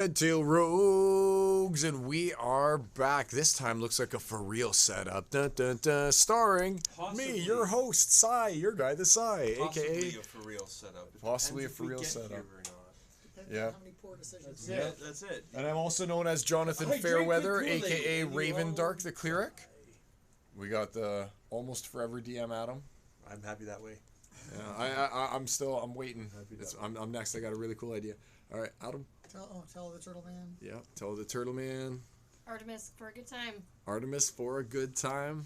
Red Tail Rogues, and we are back. This time looks like a for real setup. Dun, dun, dun, starring Possibly. me, your host, Sai, your guy, the Sai, Possibly aka a for real setup. It possibly depends a for if we real get setup. here or not. Depends Yeah. on how many poor decisions. That's it. And I'm also known as Jonathan I drink Fairweather, good Kool-Aid, aka and you Ravendark all the Cleric. We got the almost forever DM Adam. I'm happy that way. Yeah, I'm waiting. I'm next. I got a really cool idea. All right, Adam. Tell the turtle man. Yeah, tell the Turtle Man. Artemis for a good time. Artemis for a good time.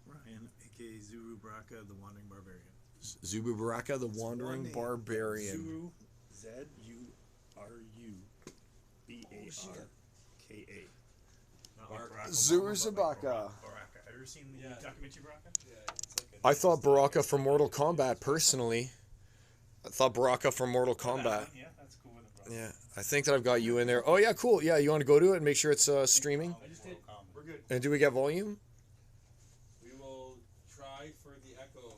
Ryan, aka Zuru Baraka the Wandering Barbarian. Zubu Baraka, the Wandering Barbarian. Zuru, Z-U-R-U-B-A-R-K-A. Not like Barack Zuru Obama, but like Zabaka. Baraka. Have you ever seen the documentary Baraka? Yeah, it's like I thought Baraka from Mortal Kombat, personally. I thought Baraka from Mortal Kombat. Yeah, that's cool with it, bro. Yeah, I think that I've got you in there. Oh, yeah, cool. Yeah, you want to go to it and make sure it's streaming? I just did. We're good. And do we get volume? We will try for the echo.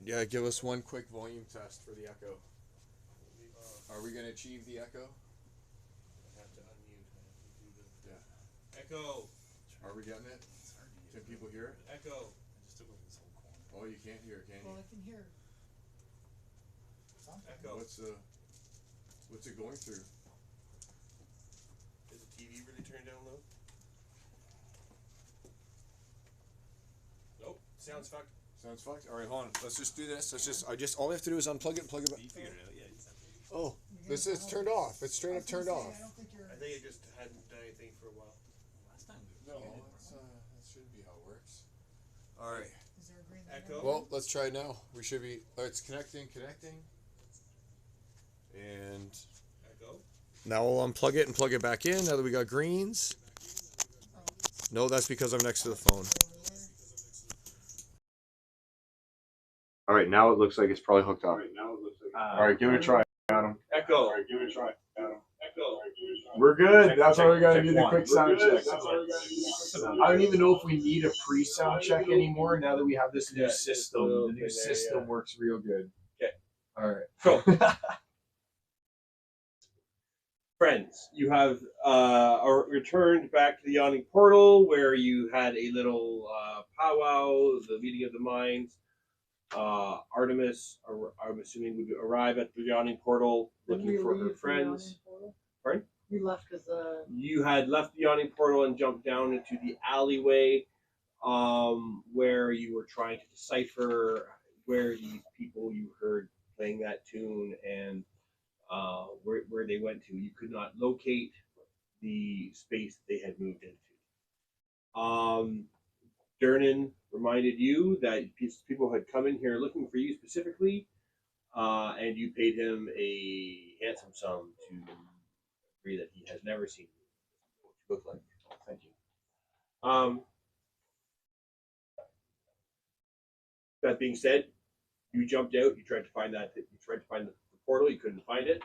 Yeah, give us one quick volume test for the echo. Are we going to achieve the echo? I have to unmute. I have to do the Yeah. echo. Are we getting it? Can people hear it? Echo. I just took over this whole corner. Oh, you can't hear it, can Well, you? I can hear. Something. Echo. What's it going through? Is the TV really turned down low? Nope. Sounds fucked. Sounds fucked. All right, hold on. Let's just do this. All we have to do is unplug it and plug it back. You figured it out, yeah. You just have to. Oh, it's turned off. It's straight I up was gonna turned say, off. I don't think you're. I think it just hadn't done anything for a while. Last time we No, did it, that shouldn't be how it works. All right. Is there a green light? Echo. Well, let's try it now. We should be. It's connecting. And Echo. now we'll unplug it and plug it back in. Now that we got greens. No, that's because I'm next to the phone. All right, now it looks like it's probably hooked up. All right, give it a try, Adam. Echo. Echo. Echo. We're good. Check- That's check- why we gotta check do the one. quick We're sound good. check. I don't even know if we need a pre-sound check anymore now that we have this new Yeah, system. The new okay, system yeah. works real good. Okay. All right. Cool. Friends, you have returned back to the Yawning Portal where you had a little powwow, the meeting of the minds. Artemis, I'm assuming, would arrive at the Yawning Portal looking for her friends. Pardon? We left because You had left the Yawning Portal and jumped down into the alleyway where you were trying to decipher where these people you heard playing that tune and where they went to. You could not locate the space they had moved into. Durnan reminded you that people had come in here looking for you specifically, and you paid him a handsome sum to agree that he has never seen what you look like. Thank you. That being said, you jumped out. You tried to find the portal. You couldn't find it.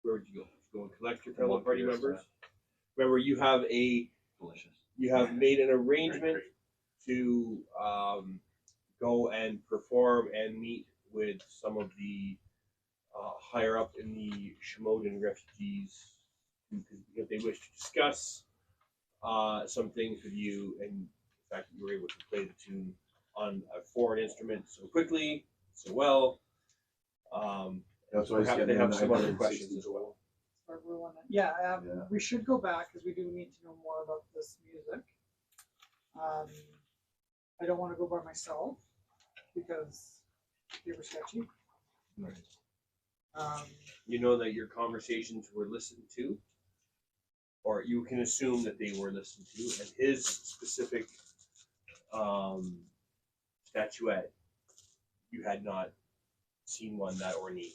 Where would you go? Did you go and collect your fellow party members? Remember, you have made an arrangement to go and perform and meet with some of the higher up in the Shimodan refugees because they wish to discuss some things with you, and the fact that you were able to play the tune on a foreign instrument so quickly, so well. That's why Perhaps they have some other questions as well. yeah, we should go back because we do need to know more about this music. I don't want to go by myself because they were sketchy. You know that your conversations were listened to, or you can assume that they were listened to, and his specific statuette, you had not seen one that ornate.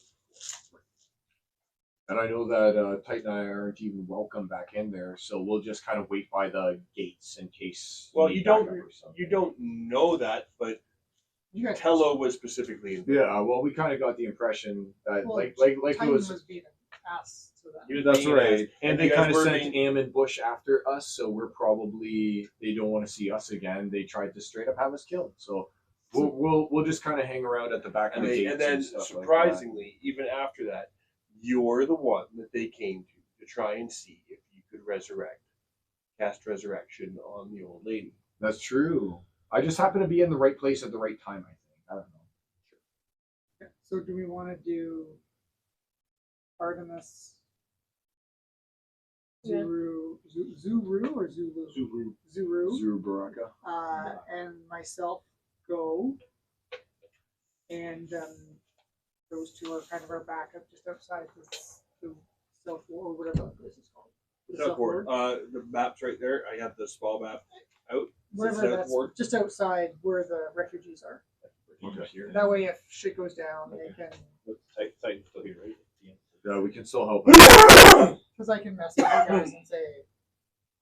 And I know that Titan and I aren't even welcome back in there, so we'll just kind of wait by the gates in case. Well, we you need backup don't- or something. You don't know that, but You guys, Tello was specifically involved. Yeah, well, we kind of got the impression that, Well, like Titan it was was. being asked to that. He was That's being right. asked, And you they guys kind of were sent being- Am and Bush after us, so we're probably they don't want to see us again. They tried to straight up have us killed. So we'll just kind of hang around at the back of And, the they, gates and then stuff like that. surprisingly, even after that, you're the one that they came to try and see if you could cast resurrection on the old lady. That's true. I just happen to be in the right place at the right time, I think. I don't know. Okay, so do we want to do Artemis, Zuru, Zuru or Zulu? Zuru. Baraka. And myself go, and those two are kind of our backup just outside the South Ward, or whatever that place is called. The South Ward. The map's right there. I have the small map out. Whatever South that's Ward. just outside where the refugees are. Okay. That way, if shit goes down, they can. Titan's still here, right? Yeah, we can still help. Because I can mess with you guys and say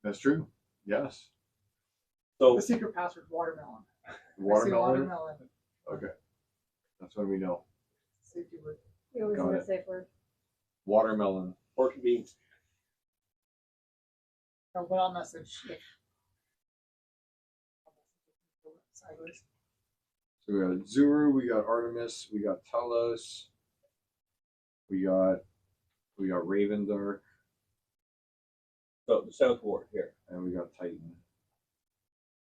That's true. Yes. So the secret password watermelon. I say Watermelon. watermelon. Okay. That's what we know. Safety word. You always Got want it. a safe word. Watermelon. pork and beans. No, but I'll message. Sideways. So we got Zuru, we got Artemis, we got Tellos, we got Ravendark, So the South Ward here. and we got Titan.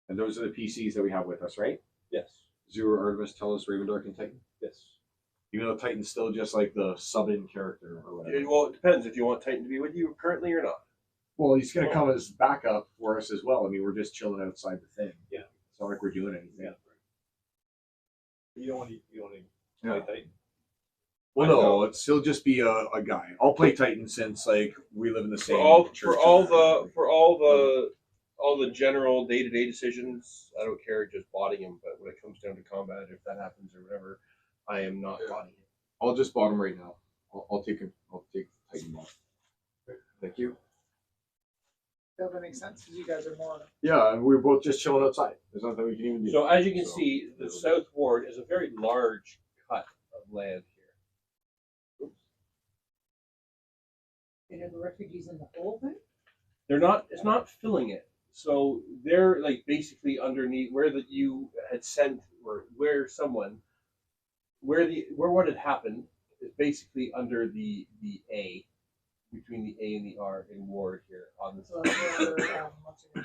And those are the PCs that we have with us, right? Yes. Zuru, Artemis, Tellos, Ravendark, and Titan. Yes. Even though Titan's still just like the sub-in character or whatever. Well, it depends if you want Titan to be with you currently or not. Well, he's gonna come as backup for us as well. I mean, we're just chilling outside the thing. Yeah. It's not like we're doing anything. Yeah. You don't want to Yeah. play Titan. Well, no, he'll just be a guy. I'll play Titan since like we live in the same church. For all the general day-to-day decisions, I don't care just botting him. But when it comes down to combat, if that happens or whatever, I am not botting him. I'll just bottom right now. I'll take him. I'll take Titan off. Thank you. That would make sense because you guys are more. Yeah, and we're both just chilling outside. There's nothing we can even do. So as you can So, see, the South Ward is a very large cut of land here. And are the refugees in the whole thing? They're not. It's not filling it. So they're like basically underneath where that you had sent, or where what had happened is basically under the A, between the A and the R in Ward here on the So that's where once again,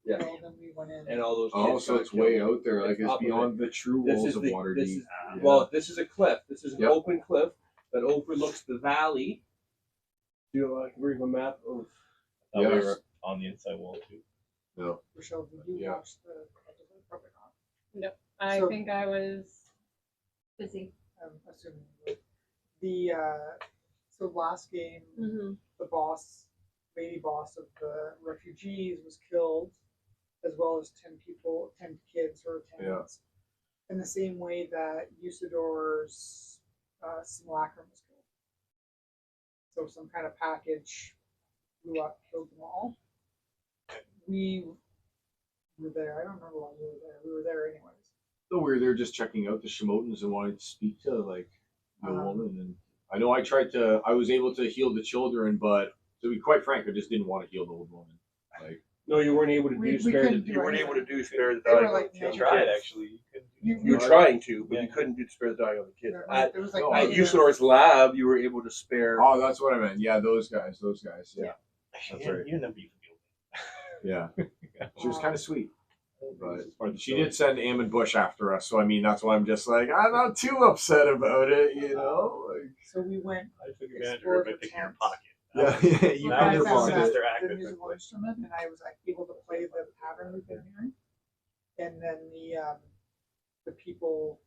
Yeah. well, then we went in. and all those. Oh, kids so got it's way killed. out there. Like It's it's up of beyond the true This walls is of the Waterdeep. this is, Yeah. well, this is a cliff. This is an Yep. open cliff that overlooks the valley. You know, I can bring a map of. We Yes. were on the inside wall too. No. Rochelle, did you Yeah. watch the probably not. Nope. I So- think I was busy. I'm assuming you would. The so last game, Mm-hmm. the lady boss of the refugees was killed, as well as 10 kids or tenants, in the same way that Usador's simulacrum was killed. So some kind of package blew up, killed them all. We were there. I don't remember why we were there. We were there anyways. So we were there just checking out the Shimodans and wanted to speak to like the Uh-huh. woman. And I know I was able to heal the children, but to be quite frank, I just didn't want to heal the old woman. Like, No, you weren't able to We spare the. couldn't do You weren't anything. able to spare the They were dying like of the kids. You Tried tried, actually. You were trying to, but Yeah. you couldn't spare the dying of the kids. There At was like no, at I- Usador's lab, you were able to spare. oh, that's what I meant. Yeah, those guys. Yeah, That's right. You never beat yeah. She was kind of sweet, but But she did send Ammon Bush after us. So I mean, that's why I'm just like I'm not too upset about it, you know. Like, So we went. I took advantage of Explored her by the picking her tents. pocket. yeah, you That I kind was of found the wanted sinister it. act the that musical took place. instrument, and I was like able to play the pattern we've been hearing. And then the people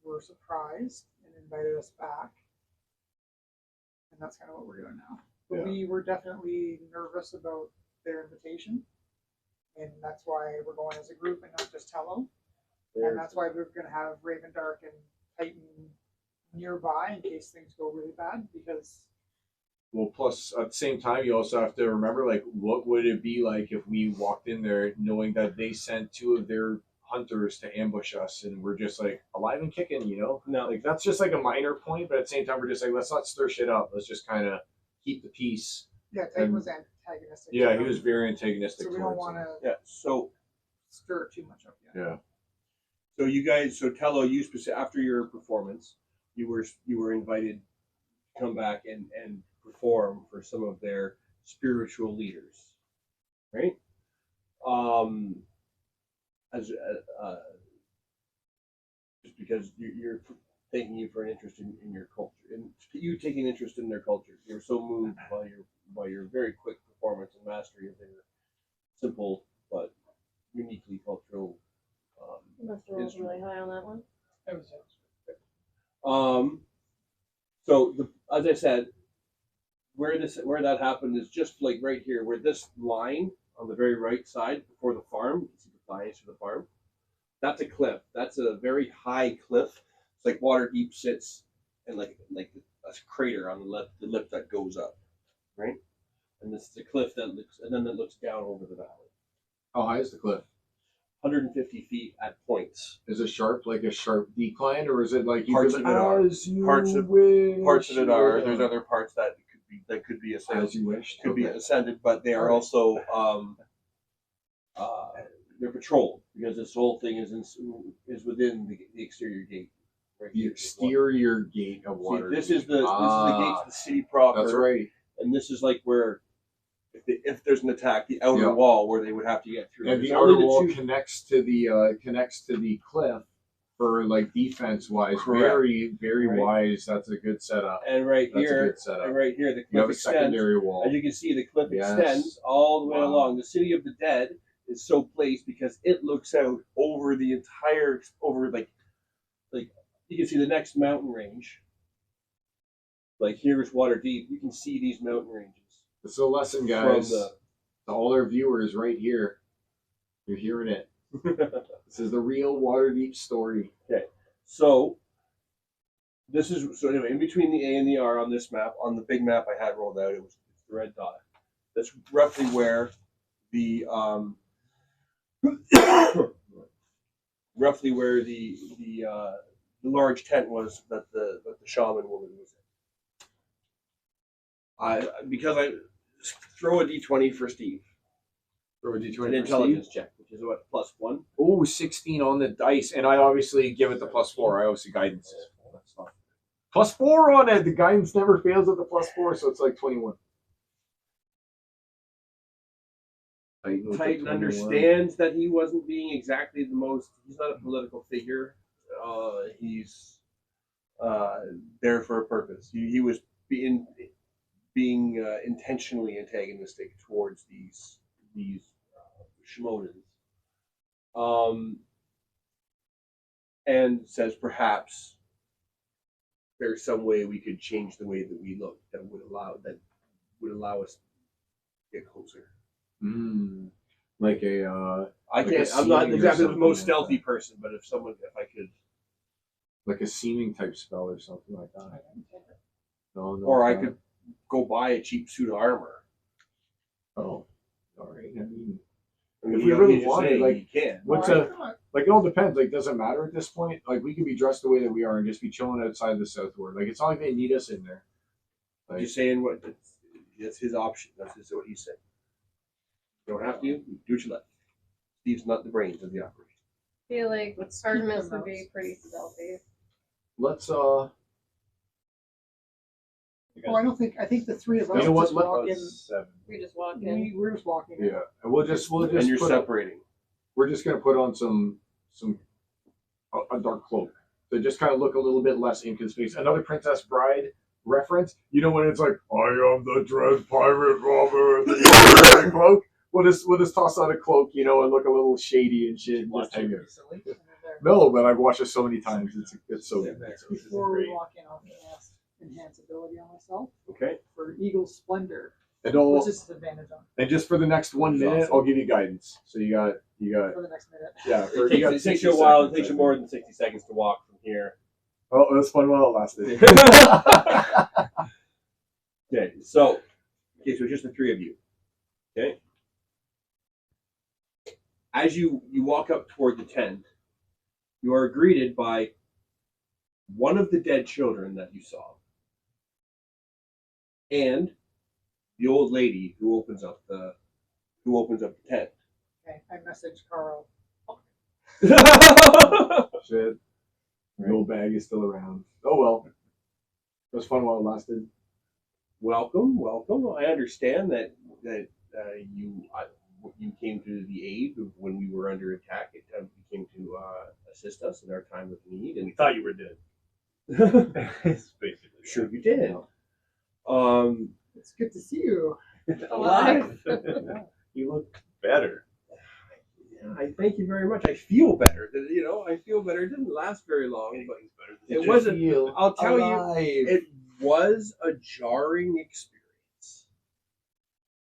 were surprised and invited us back, and that's kind of what we're doing now. But Yeah. we were definitely nervous about their invitation, and that's why we're going as a group and not just Tello. And that's why we're going to have Ravendark and Titan nearby in case things go really bad, because Well, plus at the same time, you also have to remember, like, what would it be like if we walked in there knowing that they sent two of their hunters to ambush us, and we're just like alive and kicking, you know? No. Like that's just like a minor point, but at the same time, we're just like, let's not stir shit up. Let's just kind of keep the peace. yeah, Titan And- was antagonistic. Yeah, he was very antagonistic. So we don't towards want us. to Yeah. So stir too much up yet. Yeah. you guys, Tello, you after your performance, you were invited come back and perform for some of their spiritual leaders, right? As just because you're taking you for an interest in your culture, and you taking interest in their culture, you're so moved by your very quick performance and mastery of their simple but uniquely cultural. You must have rolled really high on that one. So as I said, where that happened is just like right here, where this line on the very right side before the farm, you can see the lines for the farm. That's a cliff. That's a very high cliff. It's like Waterdeep sits and like a crater on the lip that goes up, right? And this is a cliff that looks down over the valley. How high is the cliff? 150 feet at points. Is it sharp, like a sharp decline, or is it like Parts of it are. Parts of it are. There's other parts that could be ascended. As you wish. Could be ascended, but they are also they're patrolled because this whole thing is within the exterior gate. Right The here. exterior gate of water. This is the gate to the city proper. That's right. And this is like where, if there's an attack, the outer wall where they would have to get through. And There's the only outer wall two- connects to the cliff for like defense wise. Correct. Very, very Right. wise. That's a good setup. And right That's a here, good setup. and right here, the You cliff have a extends. secondary wall. As you can see, the cliff Yes. extends all the way Wow. along. The city of the dead is so placed because it looks out over the entire, like you can see the next mountain range. Like here's Waterdeep. You can see these mountain ranges. This is a lesson, From guys. the To all our viewers right here. You're hearing it. This is the real Waterdeep story. So anyway, in between the A and the R on this map, on the big map I had rolled out, it's the red dot. That's roughly where the the large tent was that the shaman woman was in. Because I throw a d20 for Steve, Throw a an D20 intelligence check, which is what, +1. Oh, 16 on the dice. And I obviously give it the +4. I obviously guidance. That's not. +4 on it. The guidance never fails at the +4, so it's like 21. Titan with the Titan 21. understands that he wasn't being exactly the most. He's not a political figure. He's there for a purpose. He was being intentionally antagonistic towards these Shimodans. And says perhaps there's some way we could change the way that we look that would allow us to get closer. Like a I Like can't. a I'm not seeming or exactly the something most like stealthy that. person, but if I could, like a seeming type spell or something like that. No, or I it's could go buy a cheap suit of armor. not. Oh, all right. I mean, I mean, If we you really just wanted, say like, you can. what's like it all depends. Like, does it matter at this point? Like, we could be dressed the way that we are and just be chilling outside the Southward. Like, it's not like they need us in there. Like, Just saying what that's his option. That's just what he's saying. You don't have to. You do what you like. Steve's not the brains of the operation. I feel like Let's Artemis keep them would be out. pretty stealthy. let's Oh, I think the three of us You know what, just walk in. 7. We just walk in. We're just walking in. yeah. And we'll just And you're put separating. we're just gonna put on a dark cloak. So just kind of look a little bit less inconspicuous. Another Princess Bride reference. You know when it's like, I am the dread pirate robber, and then you wear the cloak. We'll just toss on a cloak, and look a little shady and shit. And just hang it. Recently, and they're there. No, but I've watched it so many times. It's so good. Before we walk in, I'll cast enhance ability on myself Okay. for Eagle Splendor, And which is an advantage on and just for the next 1 minute, I'll give you guidance. So you got for the next minute. yeah. It takes you a while. It takes you more than 60 seconds to walk from here. Oh, it was fun while it lasted. Okay. So it's just the three of you. Okay. As you walk up toward the tent, you are greeted by one of the dead children that you saw, and the old lady who opens up the tent. Okay, I message Carl. Shit. The old bag is still around. Oh well. was fun while it lasted. Welcome. I understand that you came to the aid when we were under attack. You came to assist us in our time of need, and We thought you were dead. It's basically sure you did. It's good to see you. Alive. You look better. Yeah, I thank you very much. I feel better. I feel better. It didn't last very long, but it wasn't. I'll tell you, it was a jarring experience.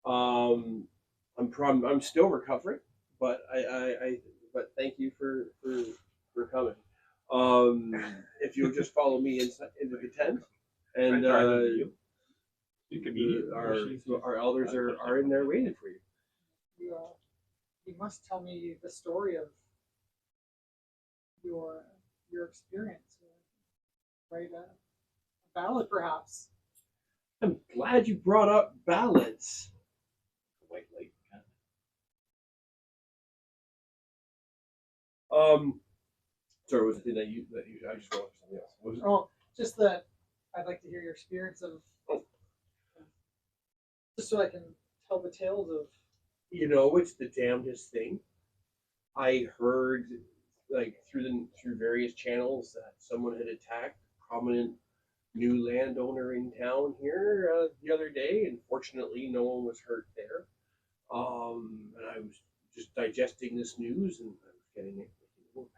I'm still recovering, but but thank you for coming. If you'll just follow me into the tent, and you can be our elders are in there waiting for you. You must tell me the story of your experience. Write a ballad, perhaps. I'm glad you brought up ballads. white light. Sorry, was the thing that you I just wrote something else. What was it? Oh, just that I'd like to hear your experience of, just so I can tell the tales of. It's the damnedest thing. I heard, like, through various channels that someone had attacked a prominent new landowner in town here the other day, and fortunately, no one was hurt there. And I was just digesting this news, and I was getting a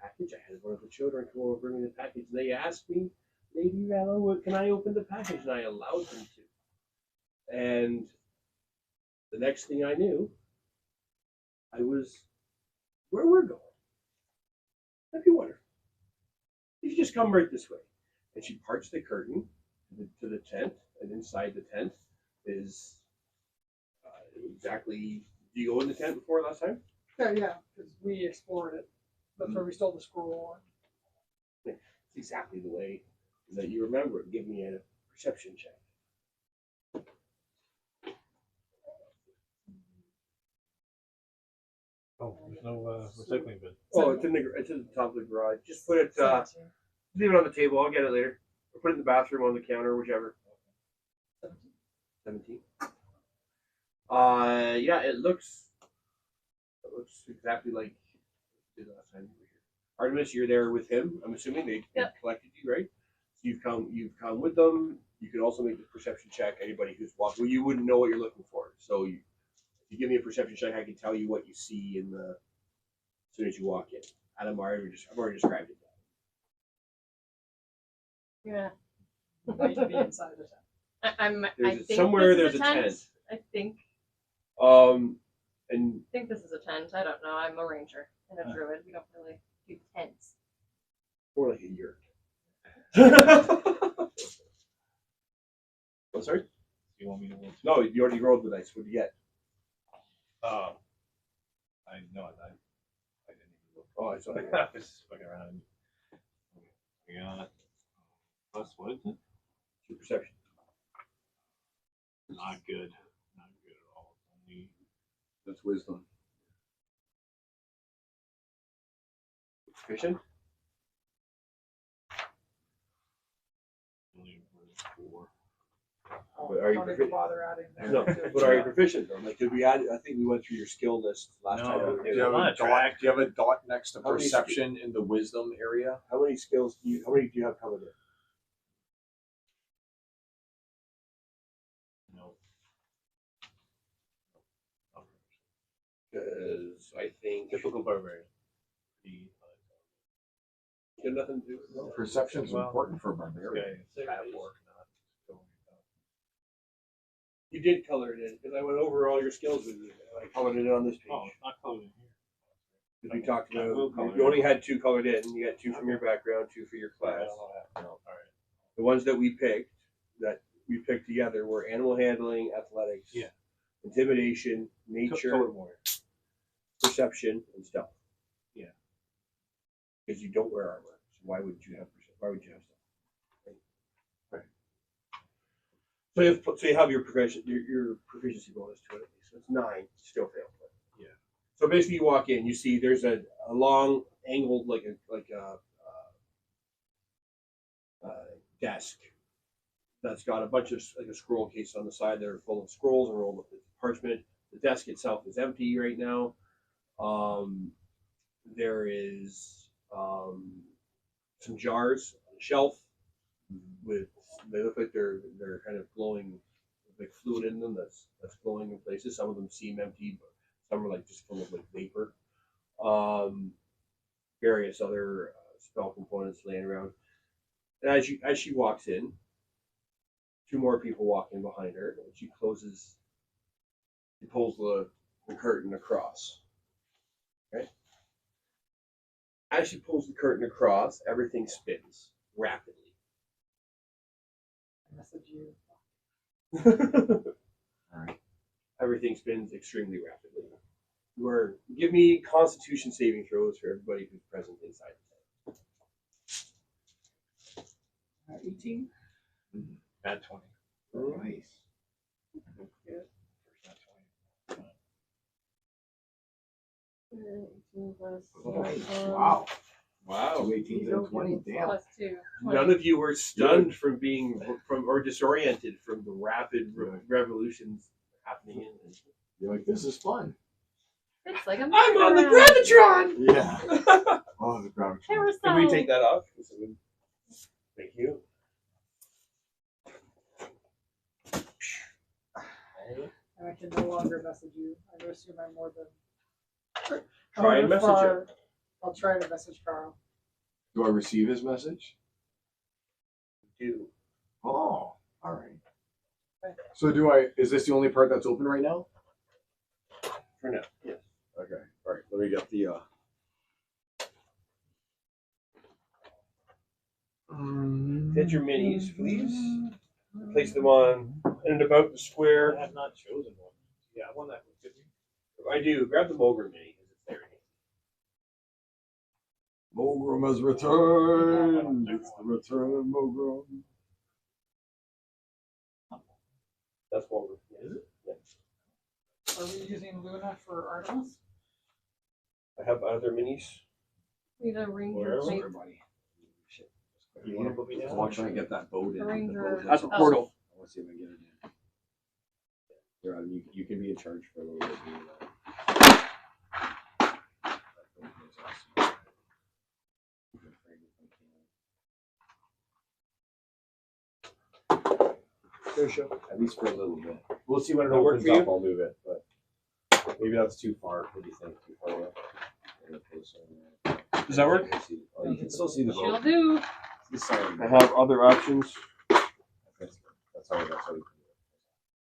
package. I had one of the children come over bring me the package. And they asked me, Lady Rella, can I open the package? And I allowed them to. And the next thing I knew, I was where we're going. That'd be wonderful. You just come right this way. And she parts the curtain to the tent, and inside the tent is exactly. Did you go in the tent before last time? Yeah, because we explored it. That's where we stole the scroll. It's exactly the way that you remember it. Give me a perception check. Oh, there's no recycling bin. Oh, it's in the top of the garage. Just put it. Leave it on the table. I'll get it later. Or put it in the bathroom on the counter, whichever. 17. Yeah, it looks exactly like it did last time you were here. Artemis, you're there with him. I'm assuming they collected you, right? So you've come with them. You can also make the perception check. Anybody who's walked, well, you wouldn't know what you're looking for. So if you give me a perception check, I can tell you what you see as soon as you walk in. Adam, I've already described it. Yeah. Might be inside the tent. I think somewhere this there's is a tent. I think And this is a tent. I don't know. I'm a ranger and a druid. We don't really do tents. more like a yurt. I'm sorry? You want me to roll? No, you already rolled the dice. What do you get? I know I didn't even look. Oh, I saw it. I was just fucking around. We got plus what is it? Your perception. Not good. Not good at all. Only That's wisdom. Proficient? only 4. But are you Don't even proficient? bother adding that. No, but are you proficient though? Like, did we add? I think we went through your skill list last time. No. Do you have I'm on a a track. dot? Do you have a dot next to How many perception in the wisdom area? How many skills do you? How many do you have covered in? No. Because I think Typical barbarian. you have nothing to do with it. Perception's Well, important for barbarian. Okay, bad work, not going. You did color it in because I went over all your skills with you. I colored it in on this page. Oh, not colored in here. Because we talked I will about color you it. only had 2 colored in. You got 2 from your background, 2 for your class. All right. The ones that we picked together were animal handling, athletics, Yeah. intimidation, nature, Totem warrior. perception, and stealth. Yeah. Because you don't wear armor, so why would you have stealth? Right. So you have your proficiency bonus to it at least. So it's 9, still fail. Yeah. So basically, you walk in, you see there's a long angled like a desk that's got a bunch of like a scroll case on the side that are full of scrolls and rolled up with parchment. The desk itself is empty right now. There is some jars on the shelf with they look like they're kind of glowing, like fluid in them that's glowing in places. Some of them seem empty, but some are like just full of like vapor. Various other spell components laying around. And as she walks in, two more people walk in behind her, and she closes. She pulls the curtain across. Okay. As she pulls the curtain across, everything spins rapidly. I message you. All right. Everything spins extremely rapidly. Give me Constitution saving throws for everybody who's present inside. 18. Bad 20. Nice. First nat 18 plus Wow. Wow. 2 18s and 20. Damn. plus 2. None of you were stunned from or disoriented from the rapid revolutions happening in this. You're like, this is fun. It's like a I'm on the merry-go-round. gravitron. Yeah. Oh, the gravity. Carousel. Can we take that off? Thank you. And I can no longer message you. I assume I'm more than. Try and however message far- him. I'll try to message Carl. Do I receive his message? Do. Oh, all right. So is this the only part that's open right now? For now, yes. Okay. All right. Let me get the Get your minis, please. Place them on in and about the square. I have not chosen one. Yeah, one that would fit me. I do. Grab the Mogre mini because it's there. Mogrum has returned. It's the return of Mogrum. That's Mogre. Is it? Yeah. Are we using Luna for Artemis? I have other minis. Need a ranger Where type. Everybody. You want to put me down? I want to try and get that boat in. Ranger. That's a portal. I want to see if I can get it in. Here, you can be in charge for a little bit. At least for a little bit. We'll see when it That'll work opens for you? up. I'll move it, but maybe that's too far. What do you think? Too far away? Does that work? Oh, you can still see the She'll boat. do. It's the side. I have other options. That's how you can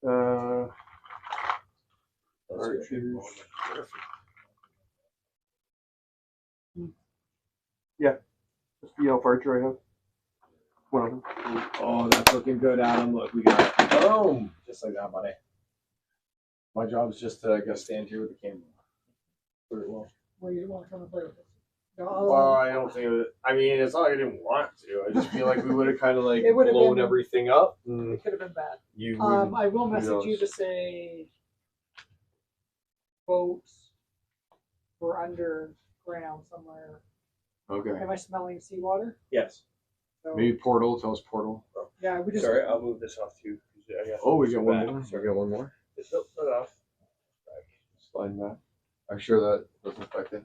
do it. That's good. Archers. Yeah. That's the elf archer I have. One of them. Oh, that's looking good, Adam. Look, we got it. Boom! Just like that, buddy. My job is just to, I guess, stand here with the camera. Pretty well. Well, you want to come and play with us? Well, I don't think it. I mean, it's not like I didn't want to. I just feel like we would have kind of like It would have blown been- everything up. It could have been bad. You would. I will message you knows? to say boats were underground somewhere. Okay. Am I smelling seawater? Yes. So, Maybe portal. Tell us portal. yeah, we just. Sorry, I'll move this off too. I got Oh, we get one back. more. We get one more. Nope, not off. Slide back. I'm sure that doesn't affect it.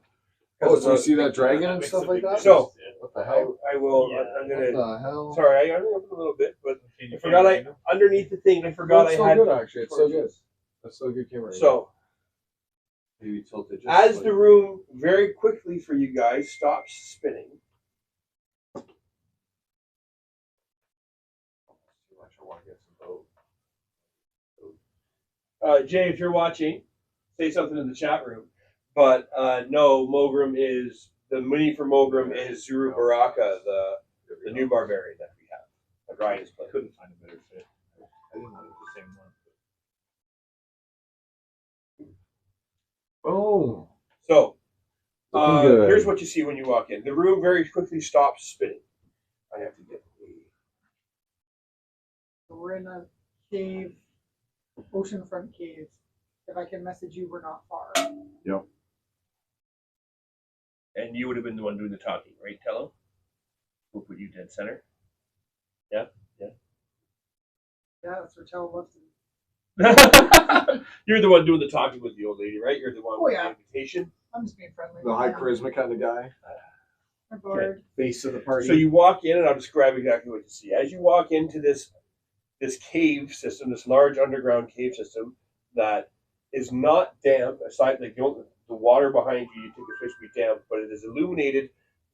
Oh, Oh, so you so see that dragon and makes stuff a like big that? So- What the hell? I will. Yeah. I'm What gonna. the hell? Sorry, I only opened a little bit, but Can I you forgot find it? underneath the thing. I forgot It's I so had. good, actually. It's so good. torches. That's so good camera. So maybe tilt it just as like- the room very quickly for you guys stops spinning. Jay, if you're watching, say something in the chat room. But no, Mogrim is the mini for Mogrim is Zuru Baraka, the new barbarian that we have. That Ryan is playing. Couldn't find a better fit. I didn't want it the same one. Oh. So Looking good. here's what you see when you walk in. The room very quickly stops spinning. I have to get We're in a cave, oceanfront cave. If I can message you, we're not far. and you would have been the one doing the talking, right, Tello? We'll put you dead center. Yeah, yeah. Yeah, that's what Tellos loves to do. You're the one doing the talking with the old lady, right? You're the one Oh, with yeah. the invitation. I'm just being friendly. The with high them. charisma kind of guy. I'm bored. Face of the party. So you walk in, and I'll describe exactly what you see. As you walk into this cave system, this large underground cave system that is not damp. Aside, like the water behind you, you think it's supposed to be damp, but it is illuminated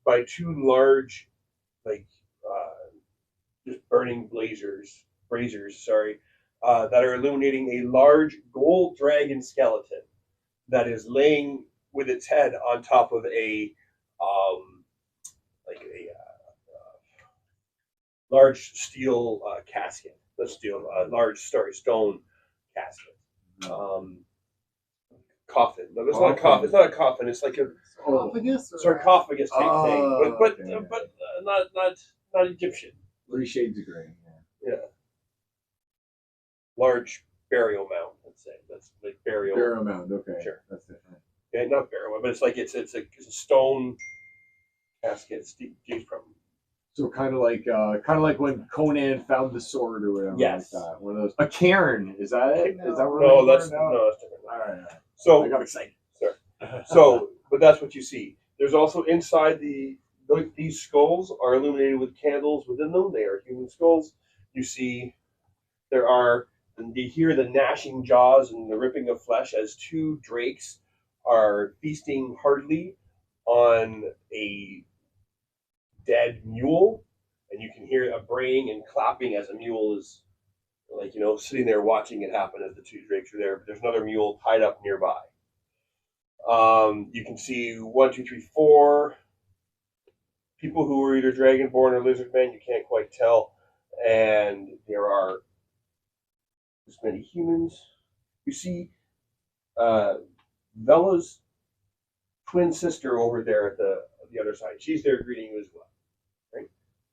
by two large, like just burning braziers. Sorry, that are illuminating a large gold dragon skeleton that is laying with its head on top of a like a large steel casket. Large stone casket. Coffin. No, it's not a coffin. It's not a coffin. It's like a Sarcophagus? Or sarcophagus type thing, but okay. not Egyptian. 3 shades of gray. Yeah. Large burial mound. Let's say that's like burial. Burial mound. Okay. Sure. That's different. Yeah, not burial, but it's like it's a stone casket. Steve's from. So kind of like when Conan found the sword or whatever. Yes. Like that. One of those. A cairn. Is that it? No. Is that what No, we're that's talking about? no, that's different. All right. I So got excited. but that's what you see. There's also inside these skulls are illuminated with candles within them. They are human skulls. You see, you hear the gnashing jaws and the ripping of flesh as two drakes are feasting heartily on a dead mule, and you can hear a braying and clapping as a mule is sitting there watching it happen as the two drakes are there. But there's another mule tied up nearby. You can see 1, 2, 3, 4 people who are either dragonborn or lizardmen. You can't quite tell, and there are this many humans. You see Vella's twin sister over there at the other side. She's there greeting you as well, right?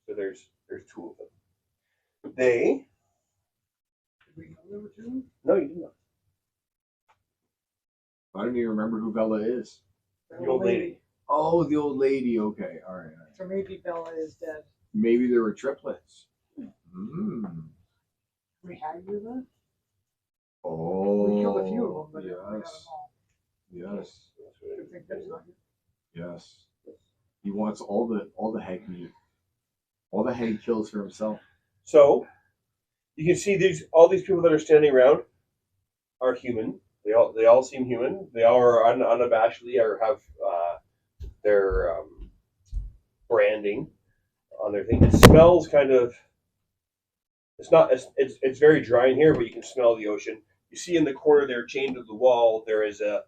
So there's 2 of them. They. Did we know there were two? No, you did not. I don't even remember who Bella is. The old lady. Oh, the old lady. Okay. All right. So maybe Bella is dead. Maybe there were triplets. Mm. We had you then? Oh. We killed a few of them, but we got them yes. all. Yes. I think that's not good. Yes. He wants all the hag meat. All the hag kills for himself. So you can see all these people that are standing around are human. They all seem human. They all are unabashedly or have their branding on their thing. It smells kind of. It's not. It's very dry in here, but you can smell the ocean. You see in the corner there, chained to the wall, there is an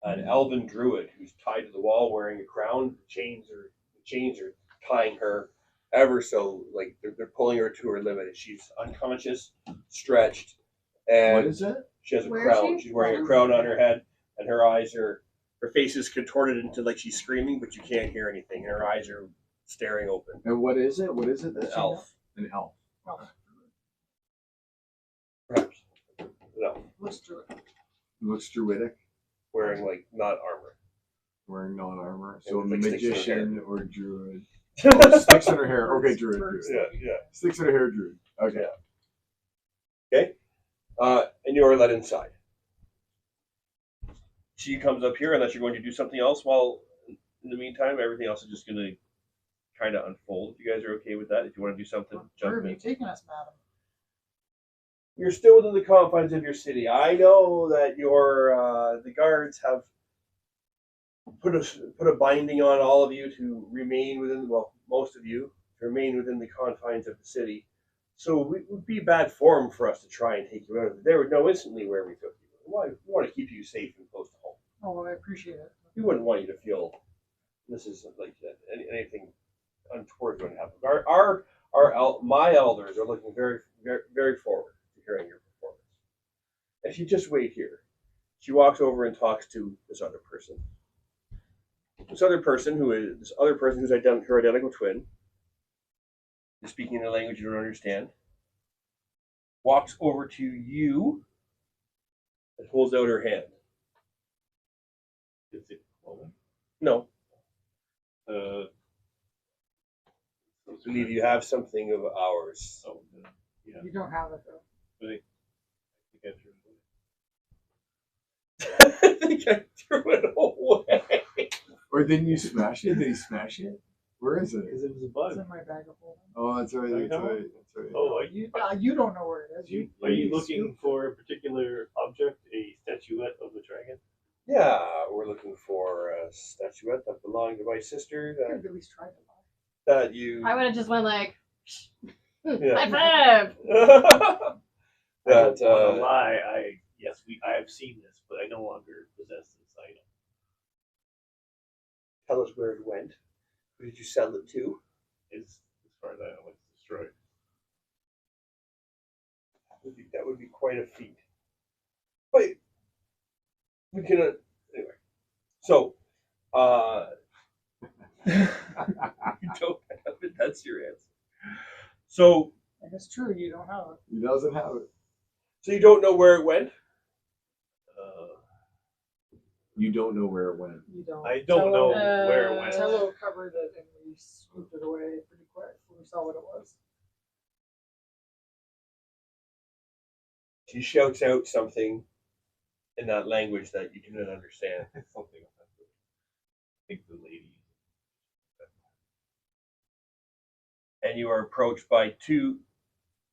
elven druid who's tied to the wall, wearing a crown. The chains are tying her ever so, like they're pulling her to her limit. She's unconscious, stretched, and What is it? she has a Where is crown. she? She's wearing a crown on her head, and her face is contorted into like she's screaming, but you can't hear anything. And her eyes are staring open. And what is it? What is it? An elf, An elf. perhaps. No, Let's do it. Looks druidic. wearing like not armor. Wearing non-armor. Yeah, So a with, like, sticks in her magician or druid. Oh, sticks in her hair. Okay, druid. Yeah. Sticks in her hair, druid. Okay. Okay. And you are led inside. She comes up here unless you're going to do something else. While in the meantime, everything else is just going to kind of unfold. If you guys are okay with that, if you want to do something, Where jump have in. you taken us, madam? You're still within the confines of your city. I know that the guards have put a binding on all of you to remain within. Well, most of you to remain within the confines of the city. So it would be bad form for us to try and take you out of it. They would know instantly where we took you. We want to keep you safe and close to home. Oh, well, I appreciate it. We wouldn't want you to feel this is like anything untoward going to happen. My elders are looking very, very, very forward to hearing your performance. If you just wait here, she walks over and talks to this other person. This other person who's her identical twin, is speaking in a language you don't understand. Walks over to you and holds out her hand. Is it woman? No, I believe you have something of ours. So, yeah, You don't have it though. but I think I threw it away. I think I threw it away. Or didn't you smash it? Did he smash it? Where is it? Because it was a It's bug. in my bag of holding. Oh, that's right. That's know? right. That's right. Oh, You don't know where it is. are you looking for a particular object, a statuette of the dragon? Yeah, we're looking for a statuette that belonged to my sister You could at least try to lie. that you. I would have just went like, Yeah. high five. that I don't wanna lie. I have seen this, but I no longer possess this item. tell us where it went. Who did you sell it to? As far as I know, it's destroyed. That would be quite a feat. But we can anyway. So, you don't have it. That's your answer. So, And it's true, you don't have it. He doesn't have it. so you don't know where it went. You don't know where it went. You don't. I don't know Uh, where it went. Tello covered it and we swooped it away pretty quick when we saw what it was. She shouts out something in that language that you do not understand, Something offensive. I think the lady. and you are approached by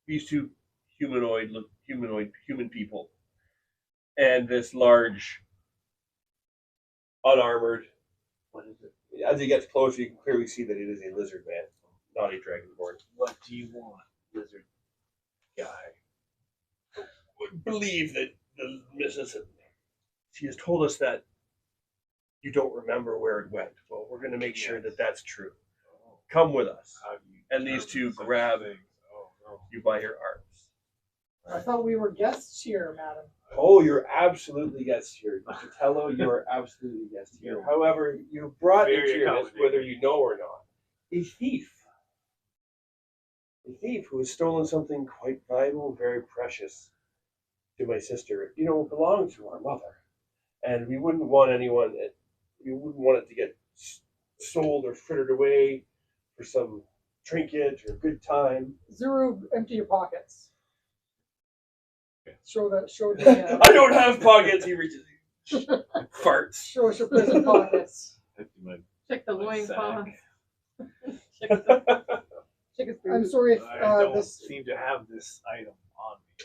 these two human people, and this large, unarmored. What is it? As he gets closer, you can clearly see that it is a lizard man, not a dragonborn. What do you want, lizard guy? Would believe that the Mrs. She has told us that you don't remember where it went. Well, we're going to make sure that that's true. Oh, Come with us. how do you And these two determine such grab things? Oh no. you by your arms. I thought we were guests here, madam. Oh, you're absolutely guest here. Tello, you are absolutely guest here. However, you brought Very into here, accommodating. whether you know or not, a thief. A thief who has stolen something quite valuable and very precious to my sister. You know, it belonged to our mother. And we wouldn't want we wouldn't want it to get sold or frittered away for some trinket or good time. Zero, empty your pockets. Okay. Show the I don't have pockets, he reaches. Farts. show us your prison pockets. Check the My loin sack. cloth. Check the I'm sorry if I don't this seem to have this item on me.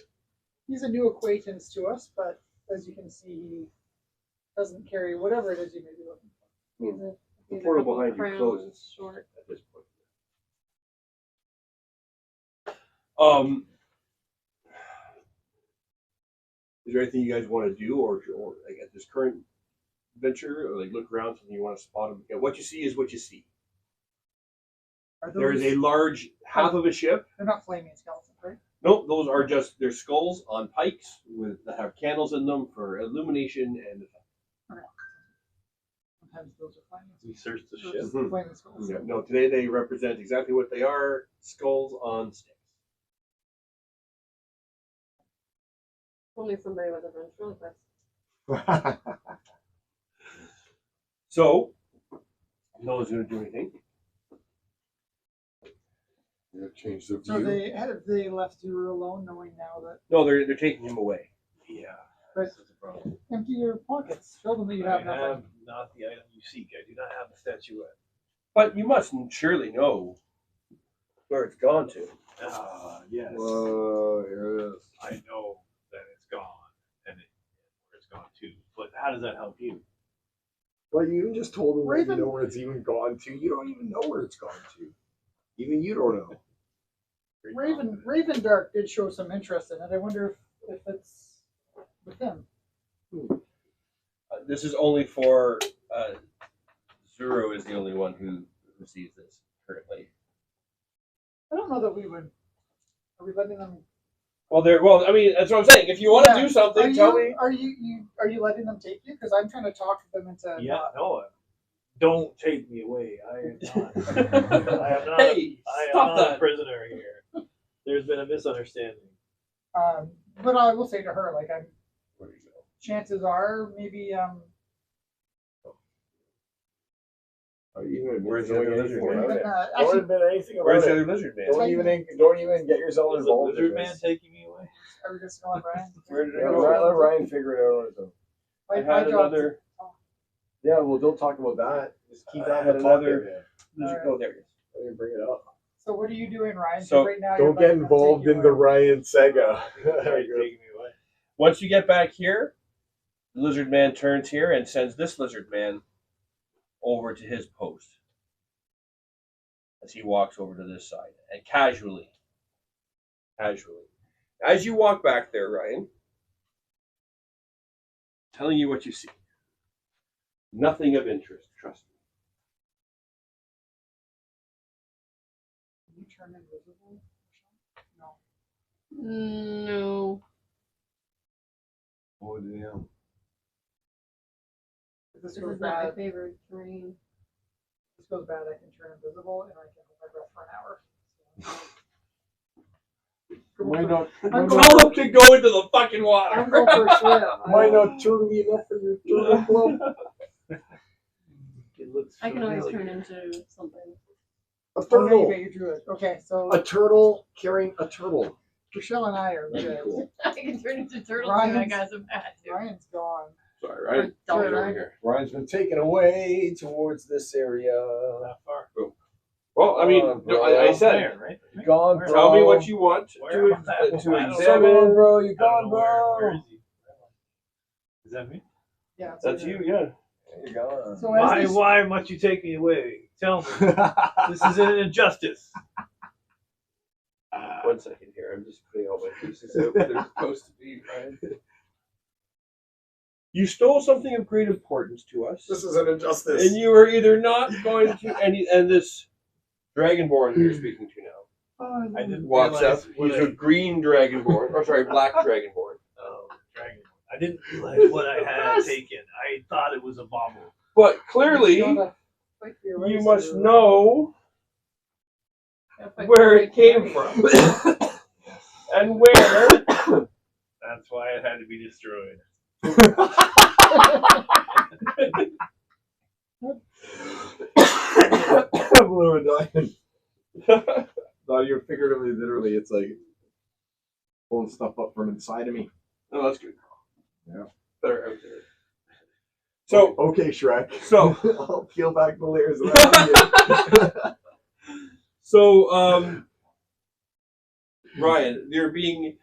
he's a new acquaintance to us, but as you can see, he doesn't carry whatever it is you may be looking for. The portal behind you closes short. at this point. Is there anything you guys want to do, or like at this current venture, or like look around something you want to spot them? Yeah, what you see is what you see. Are There is those- a large half of a ship. They're not flaming skeletons, right? Nope, those are just their skulls on pikes that have candles in them for illumination and effect. Sometimes those are flaming. We searched the So ship. just Mhm. flaming skulls. Yeah, no, today they represent exactly what they are: skulls on sticks. Only somebody with a ventriloquist. So, no one's going to do anything. You're gonna change the So view. have they left you alone, knowing now that No, they're taking him away. Yeah. But- This is a problem. empty your pockets. Show them that you have I nothing. have not the item you seek. I do not have the statuette. But you must surely know where it's gone to. Ah, yes. Whoa, here it is. I know that it's gone and where it's gone to. But how does that help you? Well, you even just told him that Raven- you know where it's even gone to. You don't even know where it's gone to. Even you don't know. Ravendark did show some interest in it. I wonder if it's with him. This is only for Zuro is the only one who sees this currently. I don't know that we would. Are we letting them? Well, I mean, that's what I'm saying. If you want to Yeah. do something, tell me. Are you letting them take you? Because I'm trying to talk them into. Yeah, no. Don't take me away. I am not. I am not. Hey, I am stop not a that. prisoner here. There's been a misunderstanding. But I will say to her, like, Where do you go? chances are maybe Where's the the other lizard man? Or man? even, Don't actually, admit anything Where's about the it. other lizard man? Don't even get yourself Is the involved in lizard man this. taking me away? are we just going to Ryan? Where did it Yeah, go? let Ryan figure it out on his own. I My had job's another. Yeah, well, don't talk about that. Just keep I that had in the pocket, another- man. Lizard. Oh, there it is. Don't even bring it up. So what are you doing, Ryan? So, right now Don't get involved in the Ryan Sega. I think the lizard's taking me away. Once you get back here, the lizard man turns here and sends this lizard man over to his post. As he walks over to this side. And casually, as you walk back there, Ryan, telling you what you see. Nothing of interest, trust me. You turn invisible? No. No. Oh, damn. If this This goes is not my bad, favorite terrain. I can turn invisible and I can hold my breath for an hour. Might not, I'm might going not, Tell him to go into the fucking water. I'm going for a swim. might not turn me enough for your turtle club. It looks I can always familiar. turn into something. A Okay, you turtle. bet you drew it. Okay, so A turtle carrying a turtle. Rochelle and I are That'd be good. cool. I can turn into turtles Ryan's- too. I got some bad too. Ryan's gone. Sorry, Ryan. Don't Get over worry. here. Ryan's been taken away towards this area. Not far. Well, I mean, bro. I said, There, right? Gone, Where? bro. tell me what you want Where to, am I? to I don't know. examine. Gone, bro. You I don't gone, know where bro. is he? Is that me? Yeah, it's That's okay. you, yeah. You're gone. So as this, Why must you take me away? Tell me. This is an injustice. 1 second here. I'm just putting all my pieces out where they're supposed to be, Ryan. You stole something of great importance to us. This is an injustice. And you are either not going to, and this Dragonborn you're speaking to now I didn't walks realize up. what He's a green Dragonborn, or sorry, black Dragonborn. Oh, dragon. I didn't realize what I had taken. I thought it was a bauble. But clearly, you wanna fight for your you race must or- know Gotta fight where for it came my from. And where. That's why it had to be destroyed. Blue and dying. Not even figuratively, literally. It's like pulling stuff up from inside of me. Oh, that's good. Yeah. Better out there. So, okay, Shrek. so, I'll peel back the layers of that. so, Ryan, you're being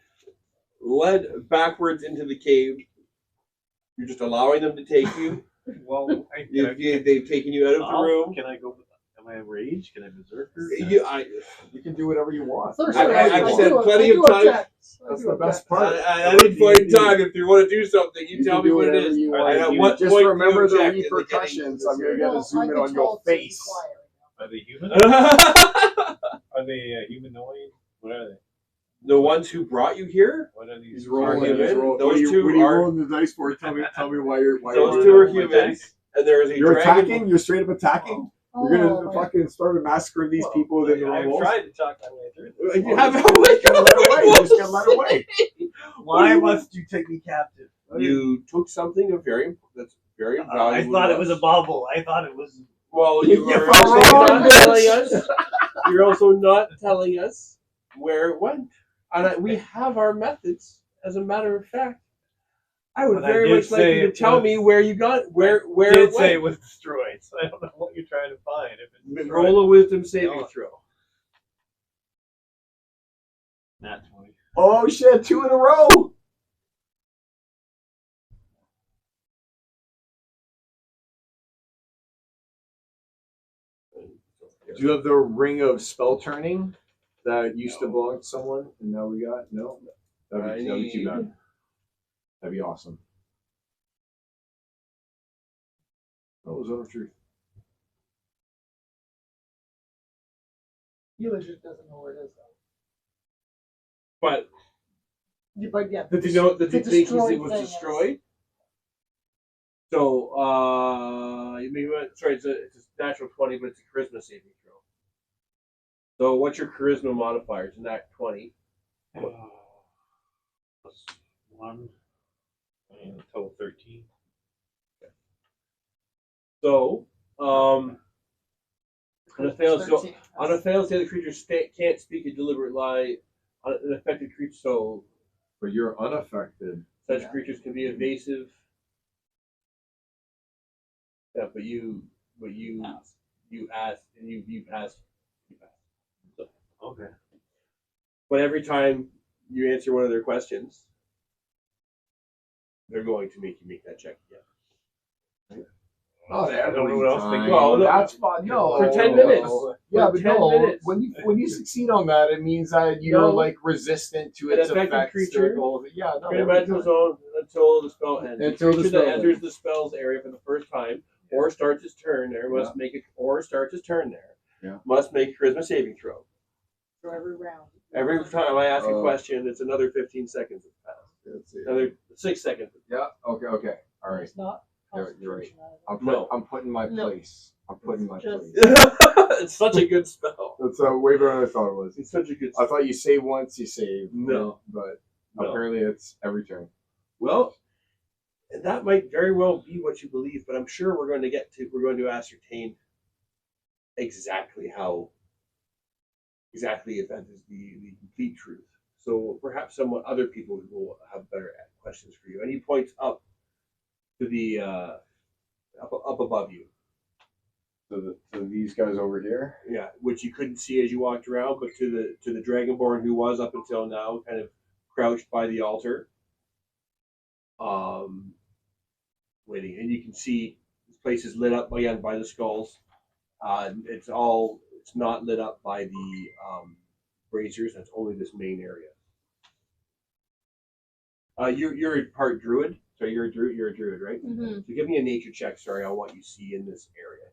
led backwards into the cave. You're just allowing them to take you. Well, They've taken you out of the room. Can I go? Am I enraged? Can I berserker? You can do whatever you want. Thirst I- trap. I've I said do- plenty I of do times- object. I That's do the best object. part. At any point in time, if you want to do something, you tell can me do what it whatever is. you Are want. they And at human? what Just point do you remember the object in the repercussions. I'm going to Well, get a zoom I've in been on your told to be face. quiet. Are they human? getting- Are they humanoid? What are they? The ones who brought you here, What are these? He's rolling. human. He's rolling. Those what are you, two what are you are- rolling the dice for? Tell me why you're. Why those you're two are Am I humans, and there is a You're dragon. attacking. You're straight up attacking. Oh, You're gonna my- fucking start a massacre these people. Then I've tried to talk my way through this. You have You just gotta let away. You just gotta let away. Why must you take me captive? You took something of that's very valuable. I thought to it was us. a bauble. I thought it was. Well, you You're are also wrong, not bitch. telling us. You're also not telling us where it went, and we have our methods. As a matter of fact, I would But I very did much like say you to it tell was- me where you got where I it did say it went. was destroyed, so I don't know what you're trying to find. If it's destroyed, Roll a wisdom saving No. throw. Nat 20. Oh shit! 2 in a row. Do you have the ring of spell turning that used to belong to someone, and now we got no? That'd be too bad. That'd be awesome. That was utter truth. He legit doesn't know where it is though. But Yeah, but yeah, did you know that the you think destroyed it was thing is- destroyed? So, you mean sorry, it's a natural 20, but it's a charisma saving throw. So, what's your charisma modifier? It's nat 20. Plus 1. And total 13. So, On a failed, so 13. on a failed save, the creature can't speak a deliberate lie. On an affected creature, so But you're unaffected. such Yeah. creatures can be evasive. Yeah, but you Pass. asked and you passed. You passed. So, Okay. but every time you answer one of their questions, they're going to make you make that check again. Oh, I don't know what else to think. Well, no, that's fine. No, for 10 minutes. Yeah, For but 10 no. minutes. When you succeed on that, it means that you're No. like resistant to An its affected effects. creature. Yeah, no. Create a every magical time. zone until the spell ends. Until The the creature that spell enters ends. the spell's area for the first time or starts its turn there must make it or starts its turn there. Yeah. Must make a charisma saving throw. So every round. Every time I ask a question, it's another 15 seconds has passed. Let's see. Another 6 seconds. Yeah. Okay. All right. It's not You're right. concentration. No. I'm putting my No. place. I'm putting my Just- place. It's such a good spell. That's way better than I thought it was. It's such a good I spell. thought you save once, you save. No. But No. apparently it's every turn. Well, that might very well be what you believe, but I'm sure we're going to ascertain exactly if that is the complete truth. So perhaps other people will have better questions for you. And he points up to the up above you. So these guys over here. Yeah, which you couldn't see as you walked around, but to the Dragonborn who was up until now kind of crouched by the altar. Waiting, and you can see this place is lit up again by the skulls. It's not lit up by the braziers. That's only this main area. You're part druid, so you're a druid, right? Mm-hmm. So give me a nature check, sorry, on what you see in this area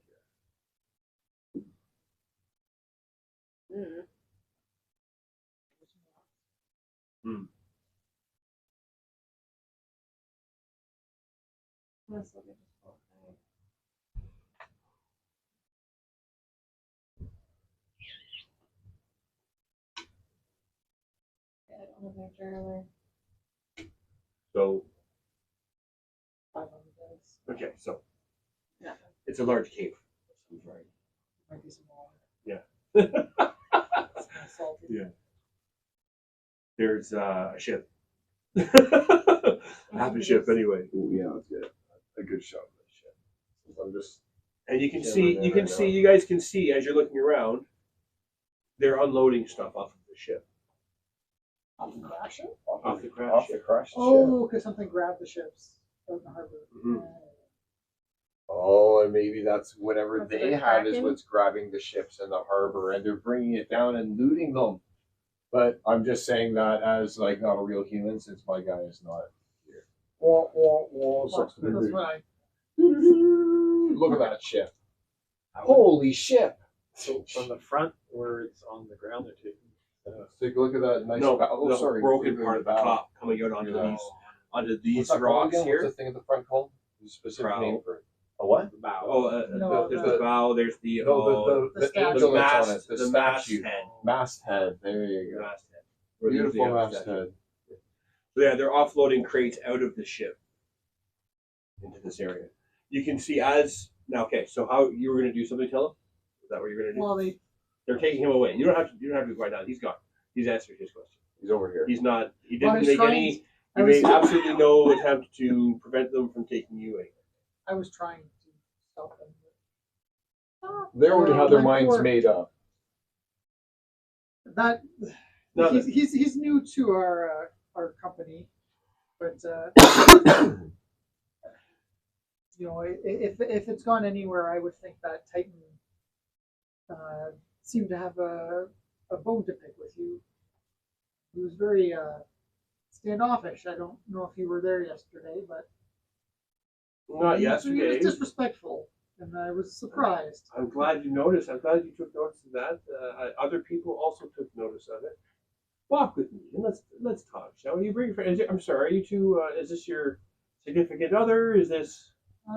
here. Mm. Let's look at this whole thing. Yeah, I don't have my journaler. So 500 dice. okay, so Yeah. it's a large cave. Right. Might be some water. Yeah. It's kind of salty. Yeah. There's a ship. Half a ship anyway. Ooh, yeah, let's get a good shot of this shit. I'm just. And you can Yeah, see, no, you no, can no. see, you guys can see as you're looking around, they're unloading stuff off of the ship, Off the crash ship? off the crash Off the ship. crash ship. Oh, because something grabbed the ships out in the harbor. Mhm. Oh, and maybe that's whatever Was they it a have is Kraken? what's grabbing the ships in the harbor, and they're bringing it down and looting them. But I'm just saying that as like not a real human, since my guy is not here. That's what I. Look at that ship! Holy ship! So from the front where it's on the ground, they're taking. Take a look at that nice. No, oh, the sorry, broken look part at the bow. top coming out onto Yeah. these What's that called rocks again? here. What's the thing at the front called? There's a specific Prow. name for it. A what? The bow. Oh, No, there's the- the bow. There's the No, the the statue. angel that's on it. mast, The the statue. masthead. Masthead. There you The go. masthead. Where they Beautiful usually have the statue. masthead. So yeah, they're offloading crates out of the ship into this area. You can see now. Okay, so how you were going to do something, Tellos? Is that what you're going to do? Well, they. They're taking him away. You don't have to go right now. He's gone. He's answered his question. He's over here. He's not. He Well, I didn't was make trying- any. I He was- made absolutely no attempt to prevent them from taking you away. I was trying to stop them. They already have their Like, minds or- made up. That No, he's new to our company, but you know, if it's gone anywhere, I would think that Titan seemed to have a bone to pick with you. He was very standoffish. I don't know if you were there yesterday, but not he yesterday. was disrespectful, and I was surprised. I'm glad you noticed. I'm glad you took notice of that. Other people also took notice of it. Walk with me and let's talk. Shall we? You bring your friend. I'm sorry. Are you two? Is this your significant other? Is this?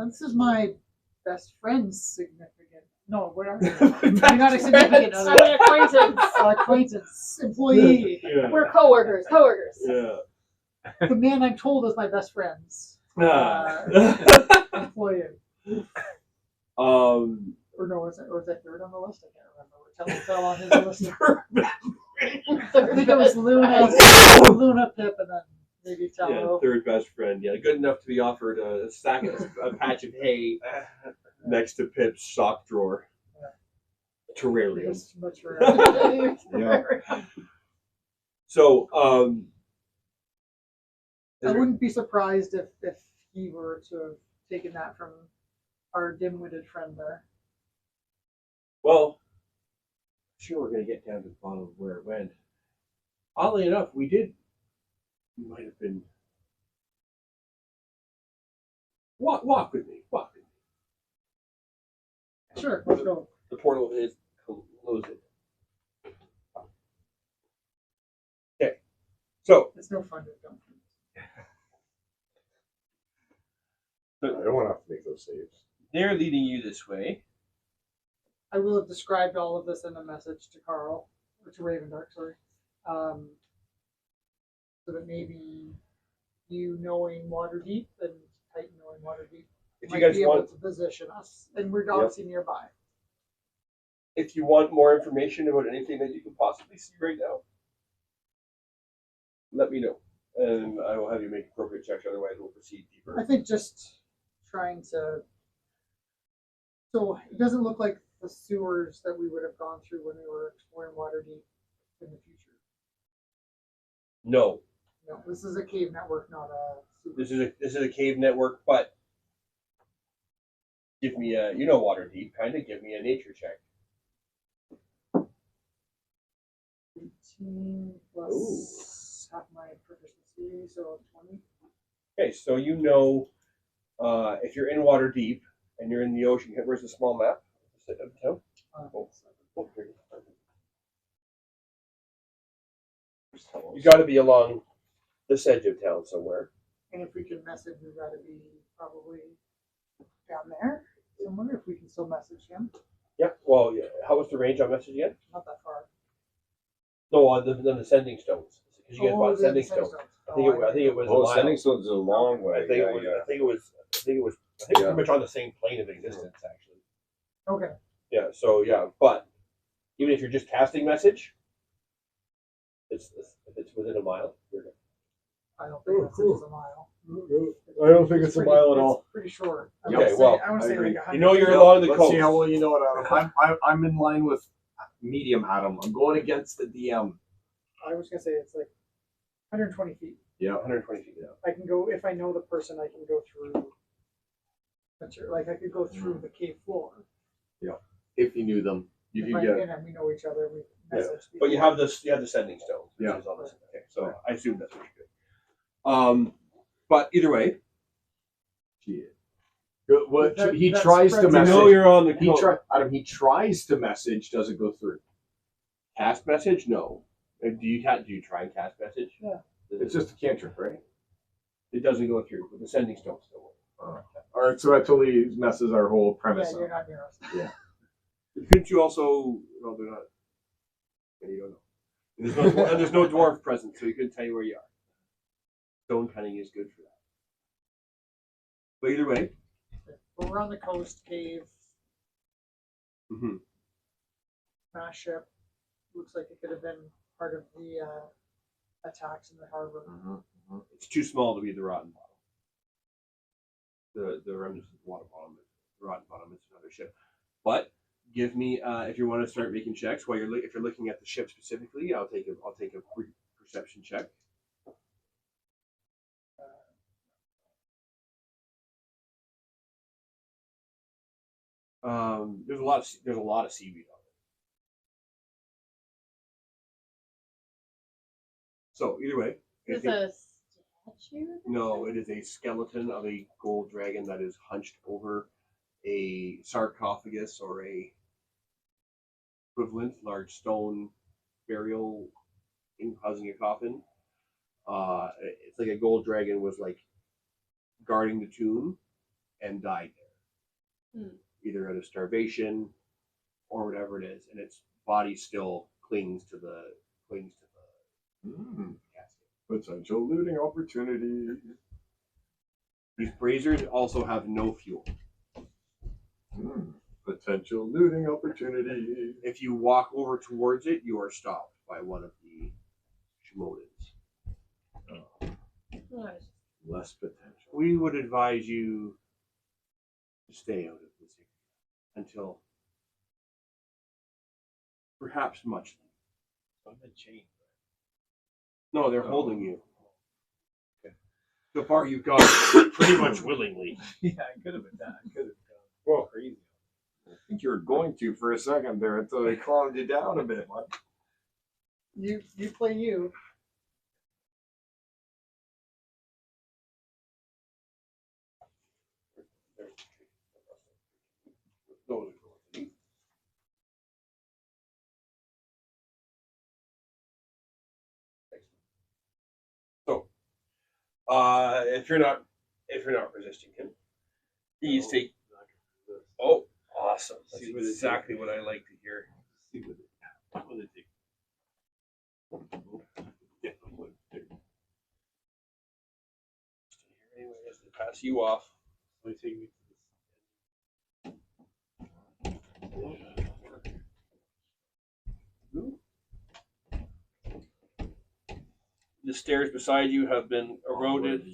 This is my best friend's significant. No, whatever. Not a significant I'm other. an acquaintance. Acquaintance, employee. Yeah. We're coworkers. Coworkers. Yeah. The man I'm told is my best friend's Ah. employee. Or no, was that third on the list? I can't remember. Tellos fell on his list. I think it was Luna, Pip, and then maybe Yeah, Tello. third best friend. Yeah, good enough to be offered a patch of hay next to Pip's sock drawer. Terrarium. Just much rare. Yeah. So, I wouldn't be surprised if he were to have taken that from our dim-witted friend there. well, sure, we're going to get down to the bottom of where it went. Oddly enough, we did. You might have been. Walk with me. Walk with me. Sure, let's go. The portal is closed. Okay, so It's no fun to jump. I don't want to have to make those saves. they're leading you this way. I will have described all of this in a message to Carl, or to Ravendark, sorry. So that maybe you knowing Waterdeep and Titan knowing Waterdeep If might you guys be able want, to position us, and we're obviously nearby. if you want more information about anything that you can possibly see right now, let me know, and I will have you make appropriate checks. Otherwise, we'll proceed deeper. I think just trying to. So it doesn't look like the sewers that we would have gone through when we were exploring Waterdeep in the future. No, No, this is a cave network, not a sewer. this is a cave network, but give me a Waterdeep, kind of give me a nature check. 18 plus half my proficiency, so 20. Okay, so if you're in Waterdeep and you're in the ocean, where's the small map of the town? Here it is. You got to be along this edge of town somewhere. And if we can message, we've got to be probably down there somewhere. If we can still message him, Yeah. Well, yeah. How was the range on message again? not that far. No, on the sending stones. Because you guys bought the sending sending stones. stones. I think it was a Oh, mile. sending stones is a long way. I think it was pretty much on the same plane of existence, actually. Okay. Yeah. So yeah, but even if you're just casting message, if it's within a mile, you're good. I don't think that's just a mile. I don't think it's a mile at all. It's pretty short. Okay, well, I want to I say agree. like 100. You know you're along the Let's coast. see how well you know it, Adam. I'm in line with medium Adam. I'm going against the DM. I was gonna say it's like 120 feet. Yeah. 120 feet. Yeah. I can go if I know the person. I can go through. Like I could go through the cave floor. If you knew them, you If could I get. and we know each other. We message. But you have the sending stones, which Yeah. is on this. Okay, so I assume that's what you're doing. But either way, What That- he that tries to spreads- you message. know you're on the He coast. Adam. He tries to message, doesn't go through. Cast message? No. Do you try and cast message? Yeah. It's just a cantrip, right? It doesn't go through, but the sending stones still work. All right, so that totally messes our whole Yeah, premise you're up. not near us. Couldn't you also? No, they're not. Yeah, you don't know. And there's no dwarf present, so you couldn't tell you where you are. Stone cutting is good for that. But either way, But we're on the coast, cave, mm-hmm. smash ship. Looks like it could have been part of the attacks in the harbor. It's too small to be the rotten bottom. The remnants of the water bottom, the rotten bottom is another ship. But give me if you want to start making checks while if you're looking at the ship specifically, I'll take a perception check. There's a lot of seaweed on it. So either way, Is this a statue? no, it is a skeleton of a gold dragon that is hunched over a sarcophagus or a equivalent large stone burial thing housing a coffin. It's like a gold dragon was like guarding the tomb and died there, either out of starvation or whatever it is, and its body still clings to the casket. Potential looting opportunity. These braziers also have no fuel. Potential looting opportunity. If you walk over towards it, you are stopped by one of the Shimodas. Nice. Less potential. We would advise you to stay out of this area until perhaps much later. I'm in chain. No, they're holding you. So far, you've gone pretty much willingly. Yeah, I could have been that. I could have gone Well, crazy. I think you were going to for a second there until they calmed you down a bit, man. You play you. So, if you're not resisting him, please take. Oh, awesome! That's exactly what I like to hear. See what it takes. Yeah, what it takes. Anyway, as they pass you off. So they take me The stairs beside you have been eroded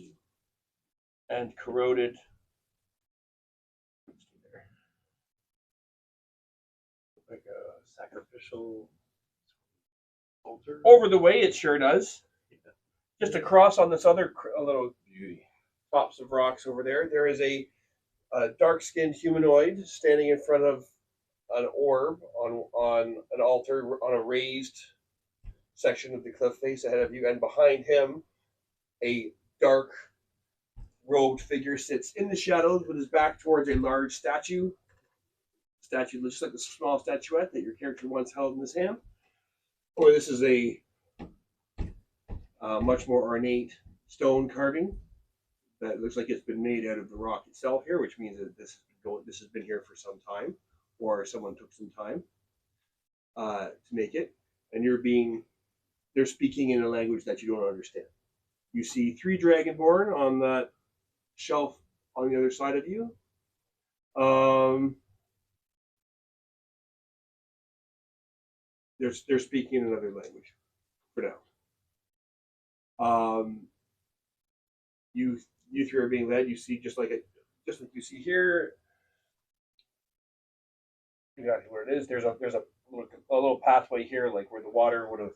and corroded. like a sacrificial altar. Over the way, it sure does. Just across on this other little Beauty. tops of rocks over there, there is a dark-skinned humanoid standing in front of an orb on an altar on a raised section of the cliff face ahead of you, and behind him, a dark robed figure sits in the shadows with his back towards a large statue. Statue looks like a small statuette that your character once held in his hand. Or this is a much more ornate stone carving that looks like it's been made out of the rock itself here, which means that this has been here for some time, or someone took some time to make it. And they're speaking in a language that you don't understand. You see 3 dragonborn on that shelf on the other side of you. They're speaking in another language for now. You 3 are being led. You see just like you see here. Exactly where it is. There's a little pathway here, like where the water would have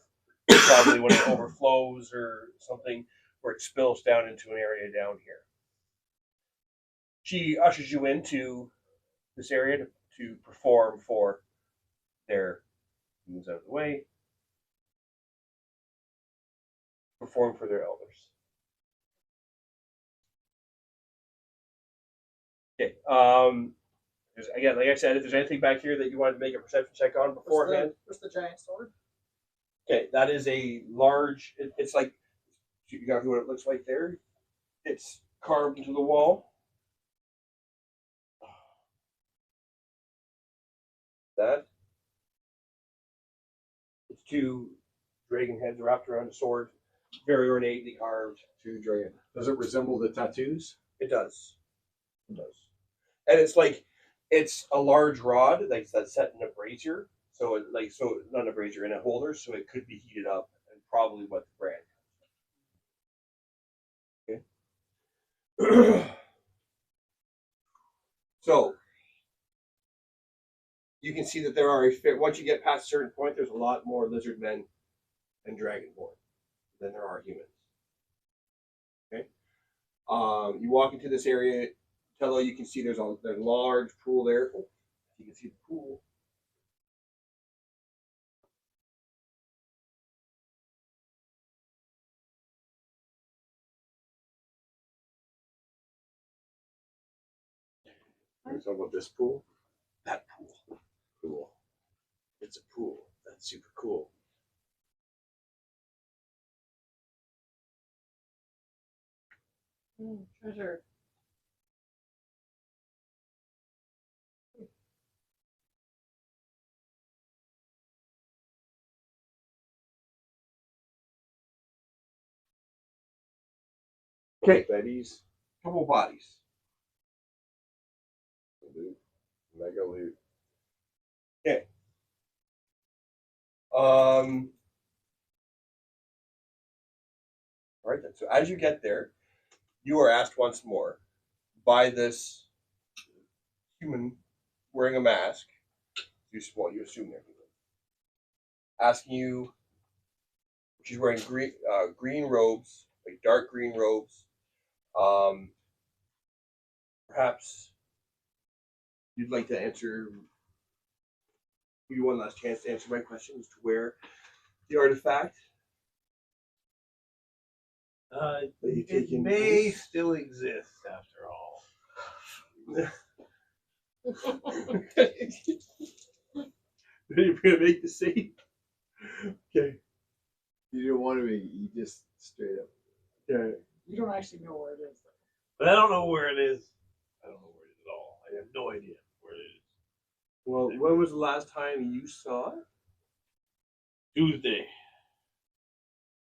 probably when it overflows or something, where it spills down into an area down here. She ushers you into this area to perform for their moves out of the way. Perform for their elders. Okay. Again, like I said, if there's anything back here that you wanted to make a perception check on beforehand. What's the giant sword? Okay, that is a large. It's like you got what it looks like there. It's carved into the wall. That. It's 2 dragon heads wrapped around a sword, very ornately carved. 2 dragon. Does it resemble the tattoos? It does. It does. And it's a large rod that's set in a brazier. So not a brazier, in a holder, so it could be heated up, and probably what the brand. Okay. So you can see that there are once you get past a certain point, there's a lot more lizard men and dragonborn than there are humans. Okay. You walk into this area. Tello, you can see there's a large pool there. Oh, you can see the pool. You're talking about this pool? That pool. Cool. It's a pool. That's super cool. Treasure. Okay, Betty's couple bodies. loot. Mega loot. Okay. All right then. So as you get there, you are asked once more by this human wearing a mask. You assume they're human. Asking you, she's wearing green robes, like dark green robes. Perhaps you'd like to answer. Give you one last chance to answer my question as to where the artifact. It may still exist after all. You're gonna make the save. Okay. You didn't want to be. You just straight up. Yeah. You don't actually know where it is, though. But I don't know where it is. I don't know where it is at all. I have no idea where it is. Well, when was the last time you saw it? Tuesday.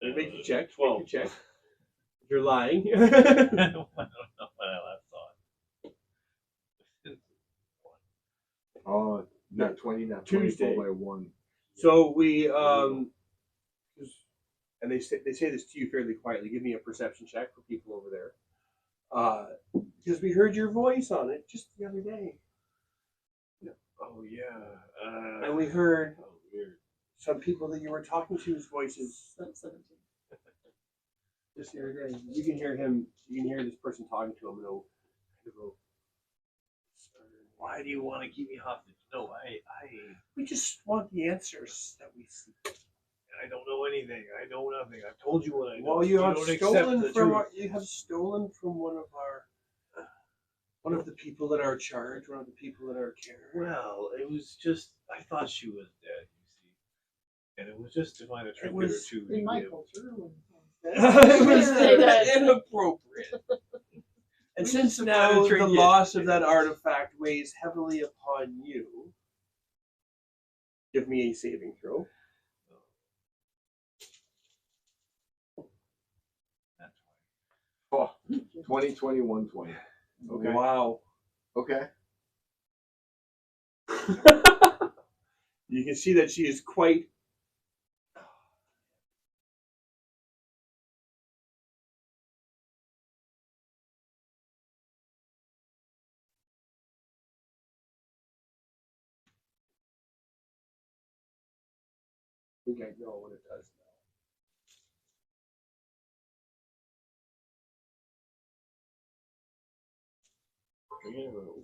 Make your check. 12. Make your check. If you're lying. I don't know when I last saw it. Oh, not 20, not Tuesday. 24 by 1. So we and they say this to you fairly quietly. Give me a perception check for people over there. Because we heard your voice on it just the other day. Oh yeah. And we heard Weird. some people that you were talking to's voices 17. just the other day. You can hear him. You can hear this person talking to him. And Why do you want to keep me hostage? No, we just want the answers that we see. I don't know anything. I know nothing. I've told you what I know. Well, you have don't accept stolen the from truth. you have stolen from one of the people that are charged, one of the people that are care. Well, it was just I thought she was dead. You see, and it was just to find a trinket or was two. In my give. culture, when It was Say that. inappropriate. And since now the loss of that artifact weighs heavily upon you, give me a saving throw. Oh, 20, 21, 20. Okay. Wow. Okay. You can see that she is quite. I think I know what it does now.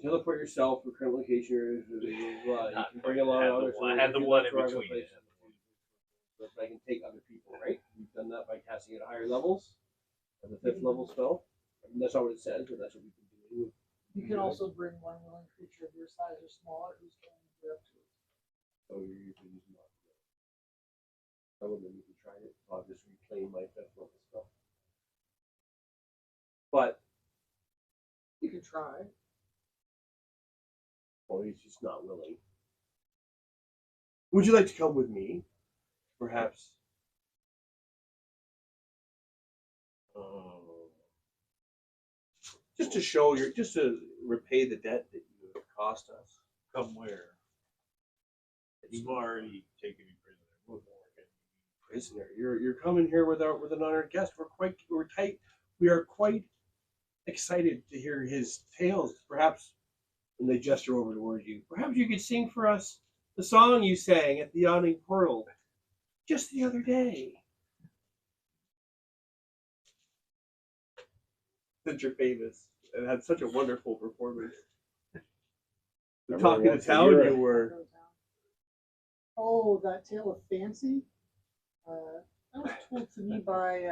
Teleport yourself for current location. You can bring along others. I had the one in between. But I can take other people, right? We've done that by casting at higher levels. And the 5th level spell. And that's not what it says, but that's what we can do. you can also bring one willing creature of your size or smaller who's going to get up to it. So you're usually using that. Some of them you can try it. I'll just reclaim my 5th level spell. But You can try. well, he's just not willing. Would you like to come with me? Perhaps. Just to show just to repay the debt that you have cost us. Come where? You've already taken me prisoner. We're Prisoner, you're coming here with an honored guest. We are quite excited to hear his tales. Perhaps, and they gesture over towards you. Perhaps you could sing for us the song you sang at the yawning portal just the other day. Since you're famous and had such a wonderful performance. The talk of the town you were. Oh, that tale of fancy. That was told to me by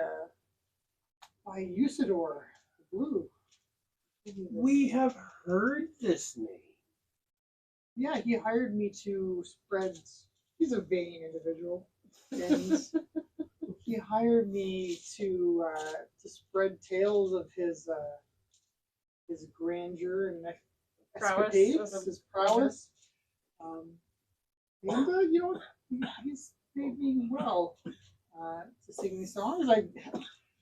Usador the Blue. We have heard this name. Yeah, he hired me to spread. He's a vain individual, and he hired me to spread tales of his grandeur and Prowess, escapades, his prowess. And you know, he's paid me well to sing these songs. I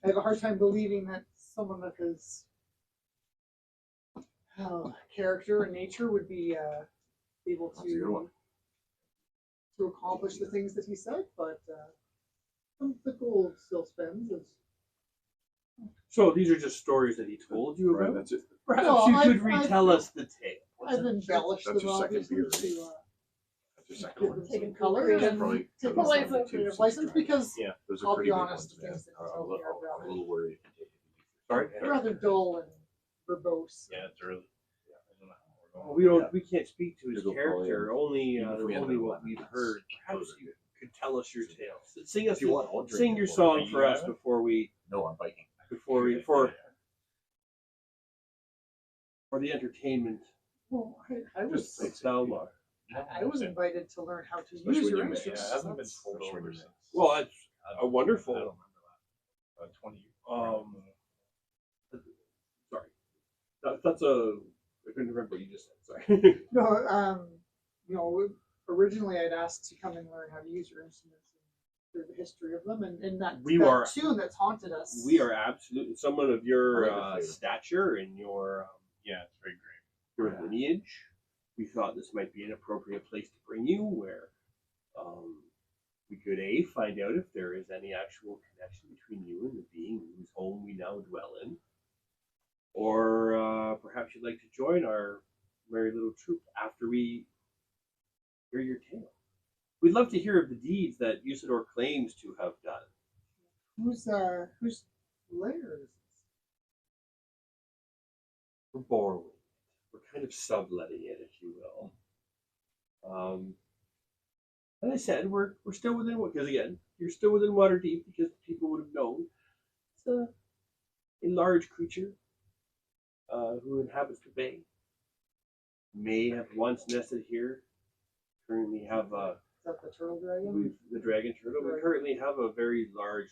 have a hard time believing that someone of his character and nature would be able That's a good one. to accomplish the things that he said, but the gold still spends. So these are just stories that he told you Right, about? that's it. Perhaps No, you could I've- retell us the tale. I've embellished That's them your second obviously beer, to That's your second give one. them Taking some color creative- and Probably take about some license. creative license because Yeah. Those are I'll pretty be big honest, ones, the things man. that you told me are I'm a little worried. Sorry? they're rather dull and verbose. Yeah, it's early. Well, we don't. We can't speak to his It'll character. probably- Only, even if we end only up what at we've 11, heard. Perhaps you could tell us your tale. Sing us. If you want, I'll drink Sing it your for you. song You for us have it? before we No, I'm biking. for the entertainment Well, I was of Salmar. I was invited to learn how to Especially use when your you met- instruments. Yeah, it hasn't been That's- told Especially when over you since. Well, that's I a don't wonderful. remember that. 20 years. Sorry, that's a. I couldn't remember what you just said. Sorry. No, you know, originally I'd asked to come and learn how to use your instruments and through the history of them, and that, We that are- tune that's haunted us. We are absolutely someone of your I like the flavor. stature and your Yeah, it's very great. your lineage. We thought this might be an appropriate place to bring you, where we could find out if there is any actual connection between you and the being whose home we now dwell in, or perhaps you'd like to join our merry little troop after we hear your tale. We'd love to hear of the deeds that Usador claims to have done. Whose lair is this? We're borrowing it. We're kind of subletting it, if you will. As I said, we're still within, because again, you're still within Waterdeep, because people would have known. It's a large creature who inhabits the bay. May have once nested here. Currently have Is that the turtle dragon? the dragon turtle. We Right. currently have a very large,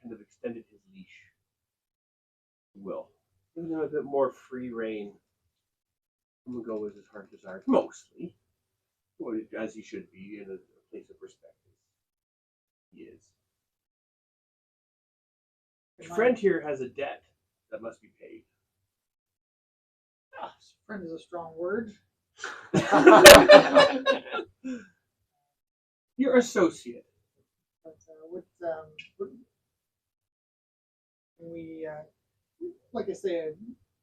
kind of extended his leash. If you will, giving him a bit more free reign. I'm gonna go as his heart desires, mostly, well, as he should be in a place of respect. He is. His friend here has a debt that must be paid. Ah, friend is a strong word. Your associate. But when we, like I say,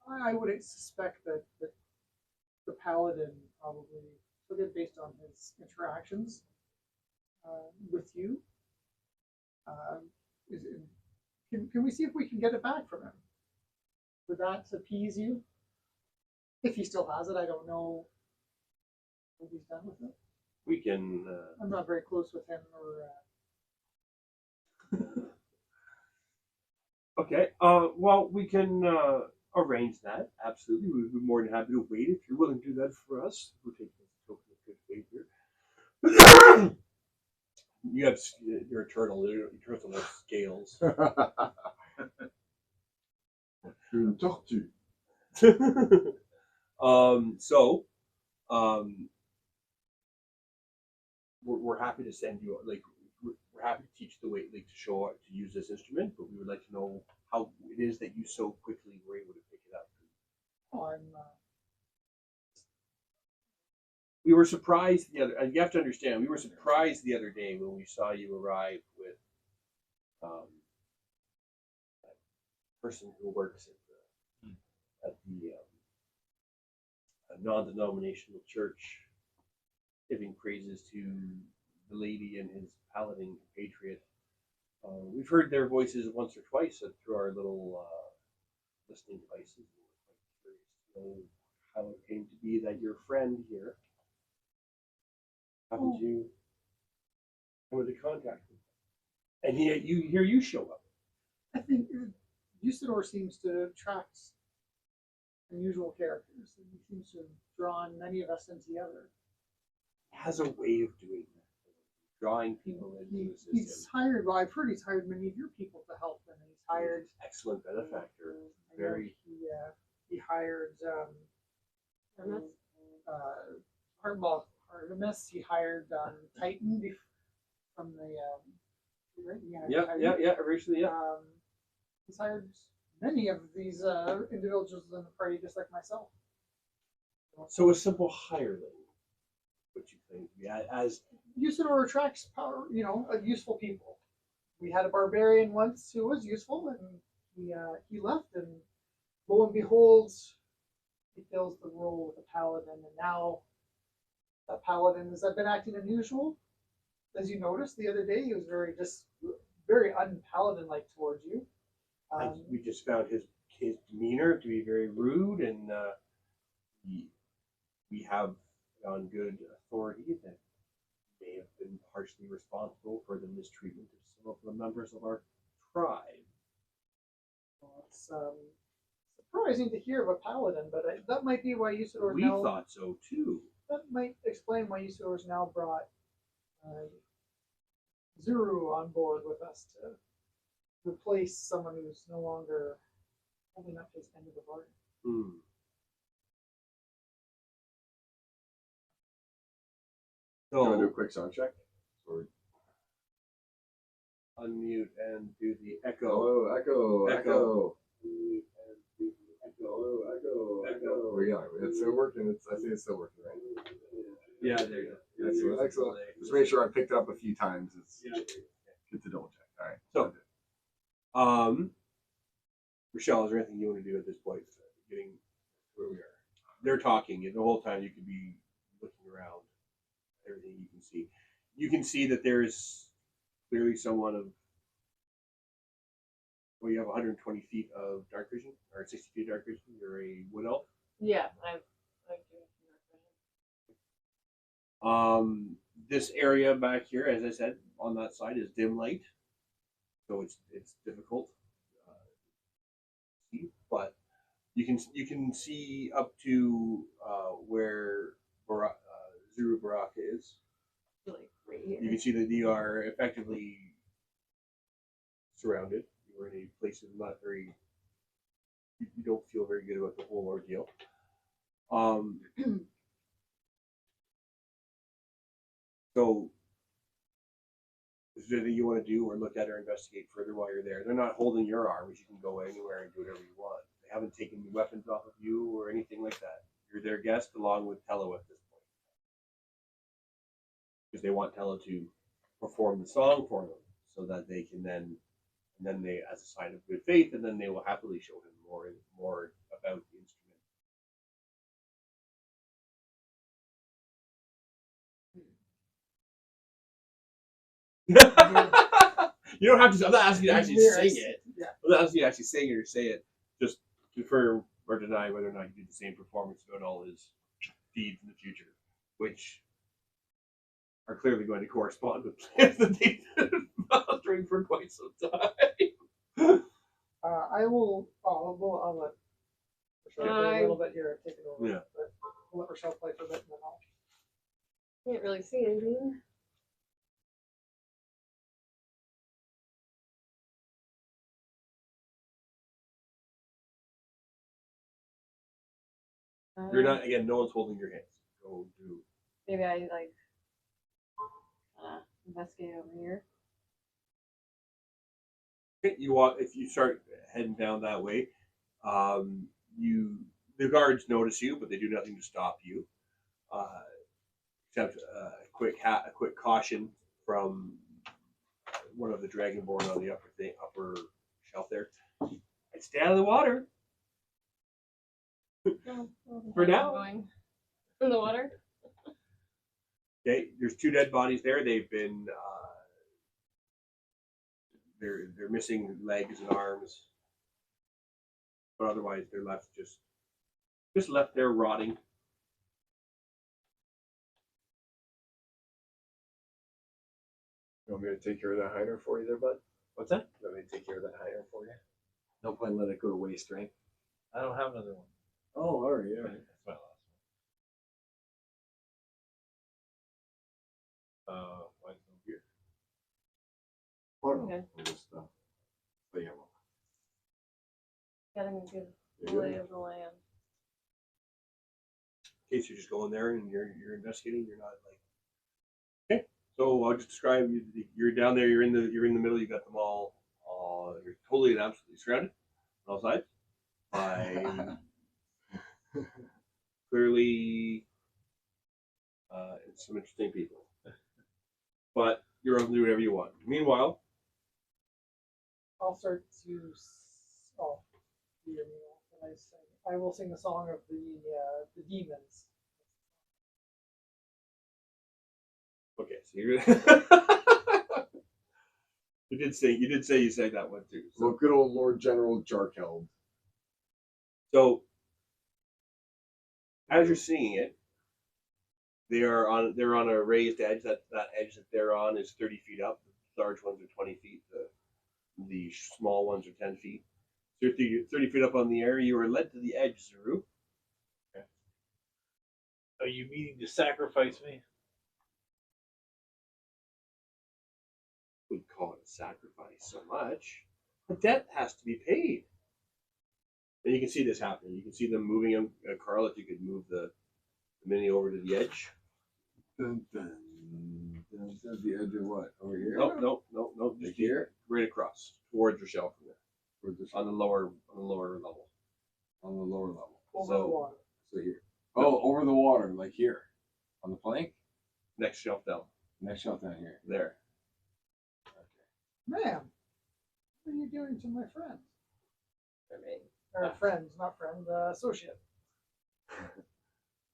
I would suspect that the paladin probably took it based on his interactions with you. Can we see if we can get it back from him? Would that appease you? If he still has it, I don't know what he's done with it. We can. I'm not very close with him, or Okay. Well, we can arrange that. Absolutely. We'd be more than happy to wait if you're willing to do that for us. We'll take this token of good faith here. You have your eternal scales. Une tortue. We're happy to send you, like, we're happy to teach the way, like, to show how to use this instrument, but we would like to know how it is that you so quickly were able to pick it up. We were surprised you have to understand, we were surprised the other day when we saw you arrive with a person who works at the non-denominational church, giving praises to the lady and his paladin compatriot. We've heard their voices once or twice through our little listening devices. We're quite curious to know how it came to be that your friend here happened to come into contact with them. And you show up. I think Usador seems to attract unusual characters, and he seems to have drawn many of us in together. Has a way of doing that, drawing people into his He's system. hired. Well, I've heard he's hired many of your people to help him. He's hired. Excellent benefactor. I know Very. He hired. Artemis. He hired Titan from the. Right? Yeah. Originally, yeah. He's hired many of these individuals in the party, just like myself. So a simple hireling. what you claim to be as Usador attracts power, useful people. We had a barbarian once who was useful, and he left, and lo and behold, he fills the role with a paladin, and now that paladin has been acting unusual. As you noticed the other day, he was very un-paladin like towards you. we just found his demeanor to be very rude, and we have on good authority that may have been partially responsible for the mistreatment of some of the members of our tribe. Well, it's surprising to hear of a paladin, but that might be why Usador We now. thought so too. That might explain why Usador's now brought Zuru on board with us to replace someone who's no longer holding up his end of the bargain. Hmm. You want to do a So quick sound check? Or unmute and do the echo. hello, echo, Echo. echo. Unmute and do the echo. Hello, echo, Echo. echo. Yeah, it's still working. I think it's still working, right? Yeah, there you go. Excellent, excellent. Just make sure I picked up a few times. It's Yeah. good to double check. All right. So, Rochelle, is there anything you want to do at this point? Getting where we are. They're talking, and the whole time you could be looking around. Everything you can see. You can see that there's clearly someone of. Well, you have 120 feet of dark vision, or 60 feet of dark vision. You're a wood elf. Yeah, I do. This area back here, as I said, on that side is dim light, so it's difficult to see, but you can see up to where Zuru Baraka is. Like right here. You can see that you are effectively surrounded. You are in a place that's not very. You don't feel very good about the whole ordeal. So, is there anything you want to do or look at or investigate further while you're there? They're not holding your arms. You can go anywhere and do whatever you want. They haven't taken the weapons off of you or anything like that. You're their guest along with Tello at this point. Because they want Tello to perform the song for them so that they can then they, as a sign of good faith, and then they will happily show him more about the instrument. You don't have to. I'm not asking you to actually sing it. Yeah. I'm not asking you to actually sing it or say it. Just confirm or deny whether or not you do the same performance about all his deeds in the future, which are clearly going to correspond with plans that they've been fostering for quite some time. I'll let Rochelle play a little bit here and take it over. Yeah. But we'll let Rochelle play for a bit and then I'll. Can't really see anything. You're not again. No one's holding your hands. Go do. Maybe I like investigate over here. You walk if you start heading down that way. The guards notice you, but they do nothing to stop you, except a quick caution from one of the dragonborn on the upper shelf there. I'd stay out of the water. For now. Going in the water. Okay, there's 2 dead bodies there. They've been they're missing legs and arms, but otherwise they're left just left there rotting. You want me to take care of that hider for you there, bud? What's that? You want me to take care of that hider for you? No point in letting it go to waste, right? I don't have another one. Oh, all right, yeah. That's my last one. Why is no beer? Wonderful. Okay. We'll just, but yeah, well, Getting a good you're lay good. of the land. In case you're just going there and you're investigating, you're not like. Okay, so I'll just describe you. You're down there. You're in the middle. You got them all. You're totally and absolutely surrounded on all sides by clearly some interesting people. But you're able to do whatever you want. Meanwhile, I'll start to. Oh, dear me, what can I sing? I will sing the song of the demons. okay, so you're you did say you sang that one too. So good old Lord General Jarkeld. So as you're singing it, they're on a raised edge. That edge that they're on is 30 feet up. The large ones are 20 feet. The small ones are 10 feet. So you're 30 feet up on the air. You are led to the edge, Zuru. Are you meaning to sacrifice me? Wouldn't call it a sacrifice so much. The debt has to be paid. And you can see this happening. You can see them moving him. Carl, if you could move the mini over to the edge. Dun, dun, dun, dun, the edge of what? Over here? No. Just here? right across towards your shelf from there. Towards this, On the lower level. on the lower level. Over So- the water. So here. Oh, over the water, like here. On the plank? Next shelf down. Next shelf down here. There. Ma'am, what are you doing to my friend? Or friends, not friend, associate.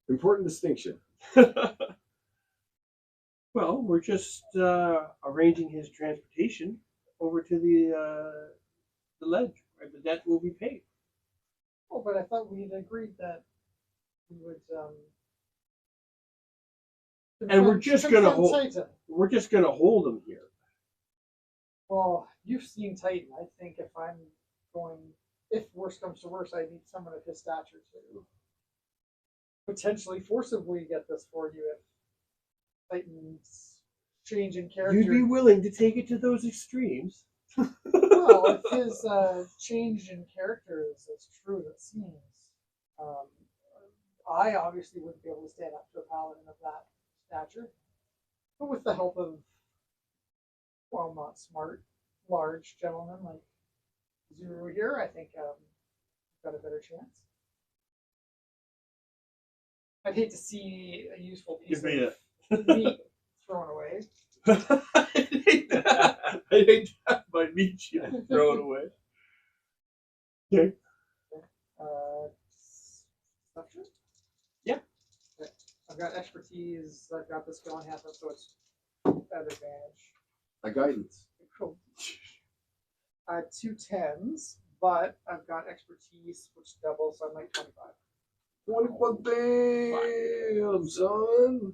Important distinction. Well, we're just arranging his transportation over to the ledge, where the debt will be paid. Oh, but I thought we'd agreed that we would. And we're just gonna confront hold- Titan. We're just gonna hold him here. Well, you've seen Titan. I think if worse comes to worse, I need someone of his stature to potentially forcibly get this for you if Titan's change in character. You'd be willing to take it to those extremes. Well, if his change in character is as true as it seems, I obviously wouldn't be able to stand up to a paladin of that stature. But with the help of, well, not smart, large gentlemen like Zuru here, I think we've got a better chance. I'd hate to see a useful piece Give me of meat thrown away. I hate that. I hate that. My meat you throw it away. Okay. Deception? Yeah. Okay. I've got expertise. I've got the skill enhancement, so it's at advantage. A guidance. Cool. 2 10s, but I've got expertise, which doubles, so I'm like 25. 21 damn, son.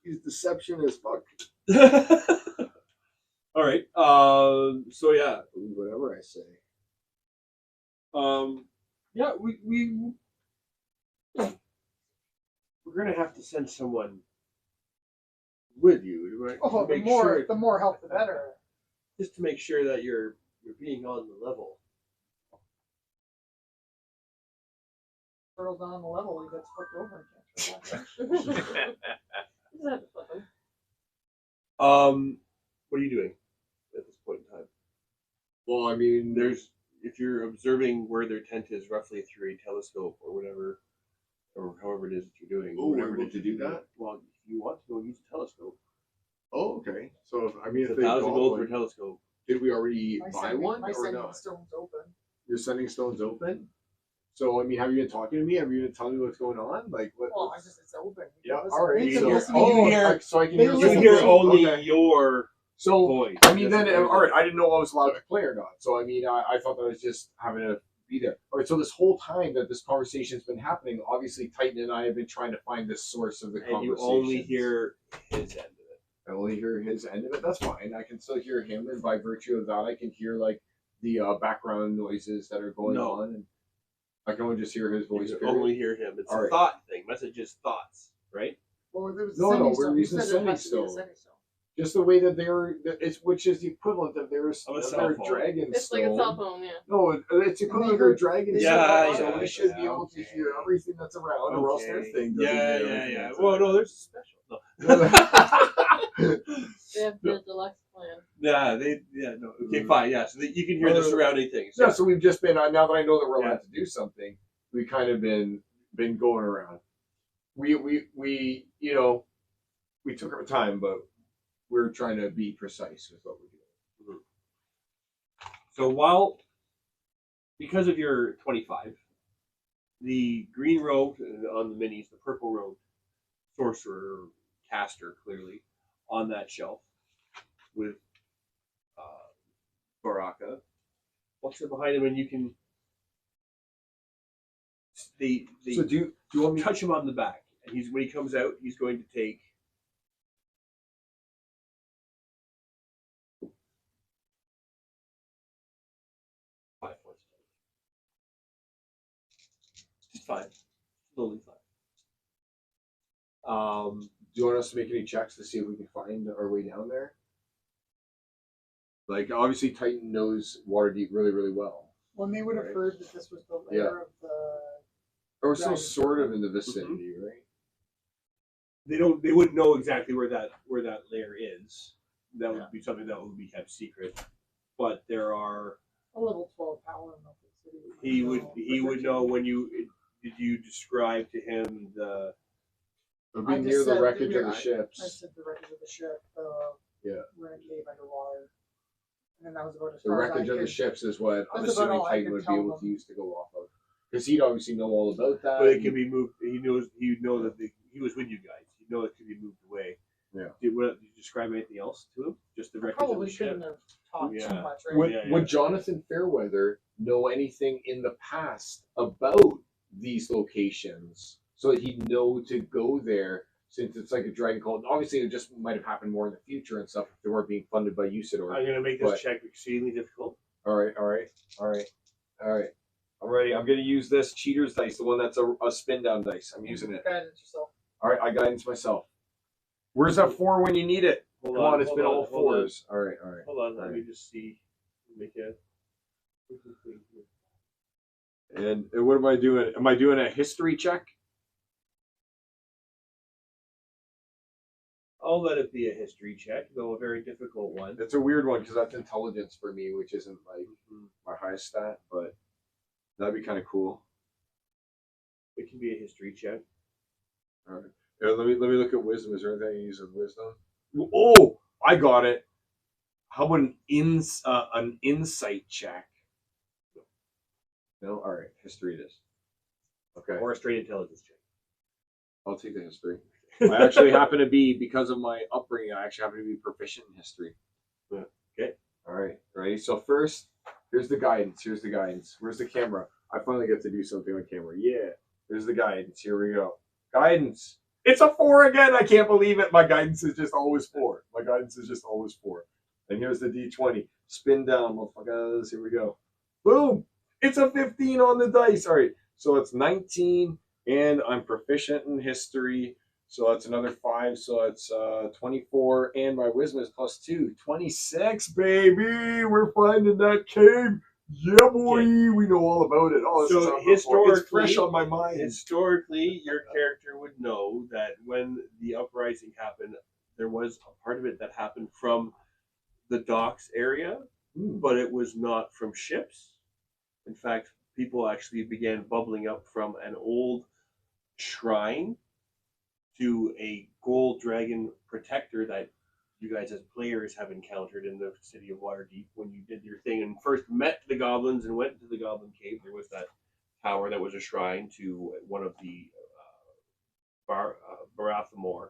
He's deception as fuck. All right. So yeah. Believe whatever I say. Yeah. We're gonna have to send someone with you, right? Oh, to make sure, the more help, the better. just to make sure that you're being on the level. Turtles down on the level, he gets flipped over and can't turn back. What are you doing at this point in time? Well, I mean, If you're observing where their tent is roughly through a telescope or whatever, or however it is that you're doing. Oh, we're whatever it able is to that do you're doing. that? Well, if you want to go use a telescope, oh, okay. So, if, I mean, it's if they 1,000 go, gold for a like, telescope. did we already My buy sending- one my or sending not? stone's open. Your sending stone's open? So, I mean, have you been talking to me? Have you been telling me what's going on? Like, what? Well, it's open. Yeah, Listen, all right. they can So- listen to you you. hear- so I can they hear. listen You to hear me. only Okay. your So, voice. I mean, then, That's all right, I didn't know I was allowed to play or not. So, I mean, I thought that I was just having to be there. All right, so this whole time that this conversation's been happening, obviously Titan and I have been trying to find the source of the And you conversation. only hear his end of it. I only hear his end of it. That's fine. I can still hear him, and by virtue of that, I can hear like the background noises that are going No. on, and I can only just hear his voice. You period. only hear him. It's All a right. thought thing. Message is thoughts, right? Well, there was No, sending we're stone. You using said it sending has to be a stone. sending stone. Just the way that which is the equivalent of their Of a cell phone. dragon It's stone. like a cell phone, yeah. No, it's equivalent of their dragon they stone. Yeah, so yeah, we should be yeah, able to okay. hear everything that's around, or else their thing. doesn't Yeah, hear yeah, everything yeah. that's Well, no, around. there's a special. No. They have the deluxe plan. Yeah, no. Okay, fine, yeah. So that you can hear the surrounding things. Yeah, so we've just been now that I know that we're Yeah. allowed to do something, we kind of been going around. We you know, we took our time, but we're trying to be precise with what we're doing. So because of your 25, the green robed on the minis, the purple robed sorcerer caster clearly on that shelf with Baraka walks up behind him, and you can they So do you want me? touch him on the back, and when he comes out, he's going to take 5 points. Just 5, slowly 5. Do you want us to make any checks to see if we can find our way down there? Like, obviously, Titan knows Waterdeep really, really well. When they would have Right. heard that this was the lair of the. Or we're still Dragon. sort of in the vicinity, right? They wouldn't know exactly where that lair is. That would be something that would be kept secret. But there are. A level 12 power in Milton City. He would know when did you describe to him the It'd I be just near the said wreckage of the I ships. said the wreckage of the ship. Yeah. Renegade underwater. And then that was about as The far as wreckage I of the could. ships is what I'm That's about assuming all I Titan could would be tell able to them. use to go off of. Because he'd obviously know all about that. but it can be moved. He'd know that he was with you guys. He'd know it could be moved away. Yeah. Did you describe anything else to him? Just the I wreckage of probably the ship. shouldn't have talked too Yeah. much, right? Would Jonathan Fairweather know anything in the past about these locations so that he'd know to go there since it's like a dragon cult? Obviously, it just might have happened more in the future and stuff if they weren't being funded by Usador. I'm going to make this But- check exceedingly difficult. All right. I'm ready. I'm going to use this cheater's dice, the one that's a spin down dice. I'm using it. Guidance yourself. All right, I guidance myself. Where's that 4 when you need it? Hold Come on, it's hold been on, all hold on. 4s. All right. Hold on, let me just see. Make a. And what am I doing? Am I doing a history check? I'll let it be a history check, though a very difficult one. It's a weird one because that's intelligence for me, which isn't like my highest stat, but that'd be kind of cool. It can be a history check. All right. Yeah, let me look at wisdom. Is there anything I can use with wisdom? Oh, I got it. How about an insight check? No. All right. History it is. Okay. Or a straight intelligence check. I'll take the history. I actually happen to be, because of my upbringing, I actually happen to be proficient in history. Yeah. Okay. All right. Ready? So first, here's the guidance. Where's the camera? I finally get to do something on camera. Yeah. Here's the guidance. Here we go. Guidance. It's a 4 again. I can't believe it. My guidance is just always 4. And here's the D20. Spin down, motherfuckers. Here we go. Boom. It's a 15 on the dice. All right. So it's 19, and I'm proficient in history. So that's another 5. So it's 24, and my wisdom is +2. 26, baby. We're finding that cave. Yeah, boy. Okay. We know all about it. Oh, So it's fresh on my mind. Historically, your character would know that when the uprising happened, there was a part of it that happened from the docks area, but it was not from ships. In fact, people actually began bubbling up from an old shrine to a gold dragon protector that you guys as players have encountered in the city of Waterdeep when you did your thing and first met the goblins and went to the goblin cave. There was that tower that was a shrine to one of the Barathamor,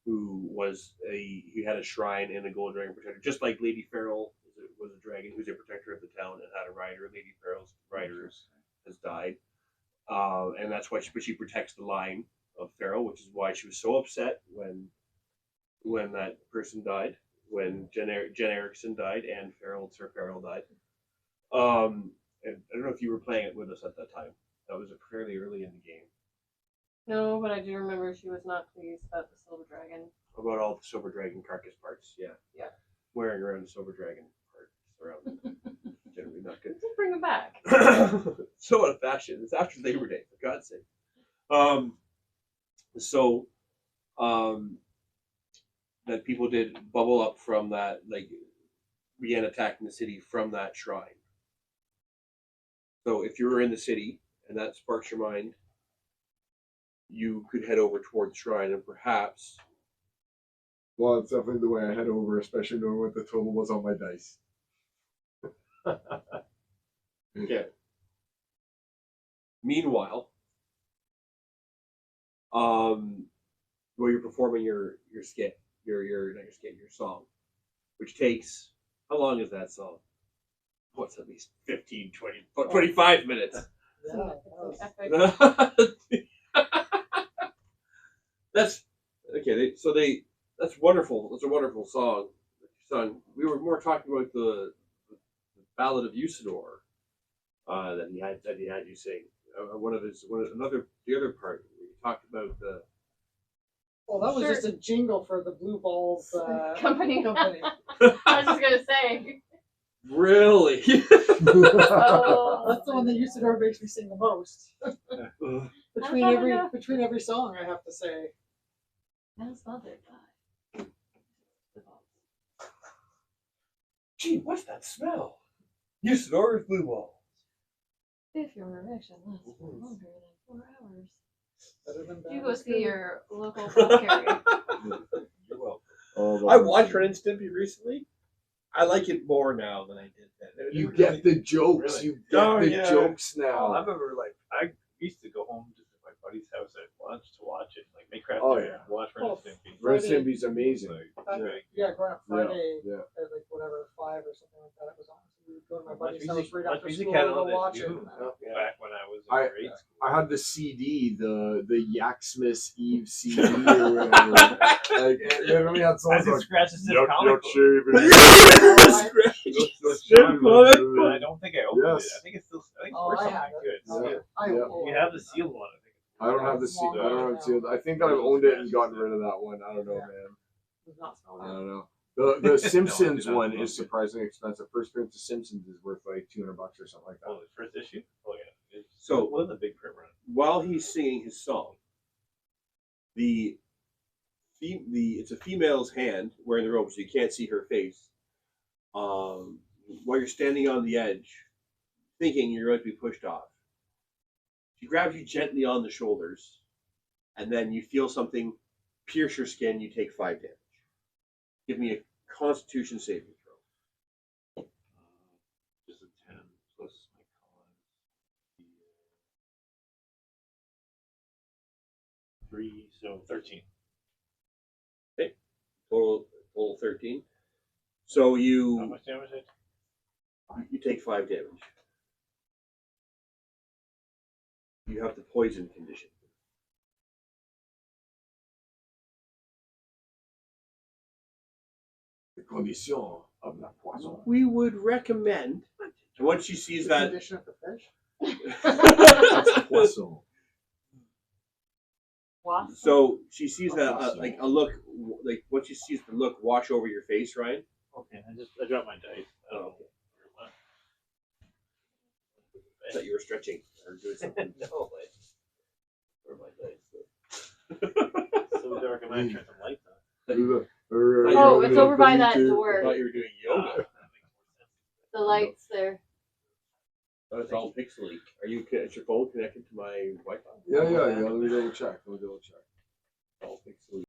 he had a shrine in a gold dragon protector, just like Lady Farrell was a dragon who's a protector of the town and had a rider. Lady Farrell's rider has died, and that's why she protects the line of Farrell, which is why she was so upset when that person died, when Jen Erickson died and Sir Farrell died. And I don't know if you were playing it with us at that time. That was fairly early in the game. No, but I do remember she was not pleased about the silver dragon. About all the silver dragon carcass parts, yeah. Yeah. Wearing around the silver dragon parts around. Generally not good. Just bring it back. So out of fashion. It's after Labor Day, for God's sake. That people did bubble up from that, like, began attacking the city from that shrine. So if you were in the city and that sparks your mind, you could head over toward the shrine and perhaps Well, it's definitely the way I head over, especially knowing what the total was on my dice. Okay. Meanwhile, while you're performing your skit, your not your skit, your song, which takes how long is that song? What's at least 15, 20, 25 minutes. Yeah, Epic. That's okay. That's wonderful. That's a wonderful song. Son, we were more talking about the Ballad of Usador that he had you sing. The other part we talked about the well, that was Sure. just a jingle for the Blue Balls Company. company. I was just gonna say. really. Oh, That's the one that Usador makes me sing the most. between every song, I have to say. That's not their guy. Gee, what's that smell? Usador's blue balls. If your erection lasts for longer than 4 hours, Better than you bad go is see good. your local ball carrier. You're welcome. Oh, I watched Ren and Stimpy recently. I like it more now than I did then. You get the jokes. Really? You get Oh, the yeah. jokes Oh, I now. remember like I used to go home to my buddy's house at lunch to watch it, like make craft Oh, dinner yeah. and watch Ren and Stimpy. Ren Friday. Stimpy's amazing. Like, Yeah, going up Friday Yeah. at like whatever 5 or something like that. It was on. So we would go to my Much buddy's house right much after music school had and on go it watch it. too. Back when I was in I- grade school. I had the CD, the Yaksmith Eve CD or whatever. Like, it only had I songs did like scratch the Yuck, comic yuck, book. shaving. But I don't think I opened Yes. it. I think it's still. I think Oh, it's I something have it. good. Oh, Seal. I Yeah. own You it. have the sealed one. I think. I don't have the CD. I don't have the sealed. I think I've owned it and gotten rid of that one. I don't know, man. It was not smelling I good. don't know. The Simpsons did not one love is it. surprisingly expensive. First appearance of Simpsons is worth like $200 or something like Oh, that. the first issue. Oh yeah. So- it wasn't a big print run. While he's singing his song, it's a female's hand wearing the robe, so you can't see her face. While you're standing on the edge, thinking you're going to be pushed off, she grabs you gently on the shoulders, and then you feel something pierce your skin. You take 5 damage. Give me a Constitution saving throw. Just a 10 plus my con. 3, so 13. Total 13. So How you much damage? take 5 damage. You have the poison condition. The condition of la poison. We would recommend. So once she sees The that, condition of the fish. That's poisson. Wasp. so she sees that like a look, like once she sees the look wash over your face, Ryan. Okay, I dropped my dice. I don't know. I thought you were stretching or doing something. No, where are my dice? So dark, I might turn some lights on. Oh, it's over by that I door. thought you were doing yoga. The lights there. Oh, it's all pixely. Are you? Is your phone connected to my Wi-Fi? Yeah. Let me double check. All pixely.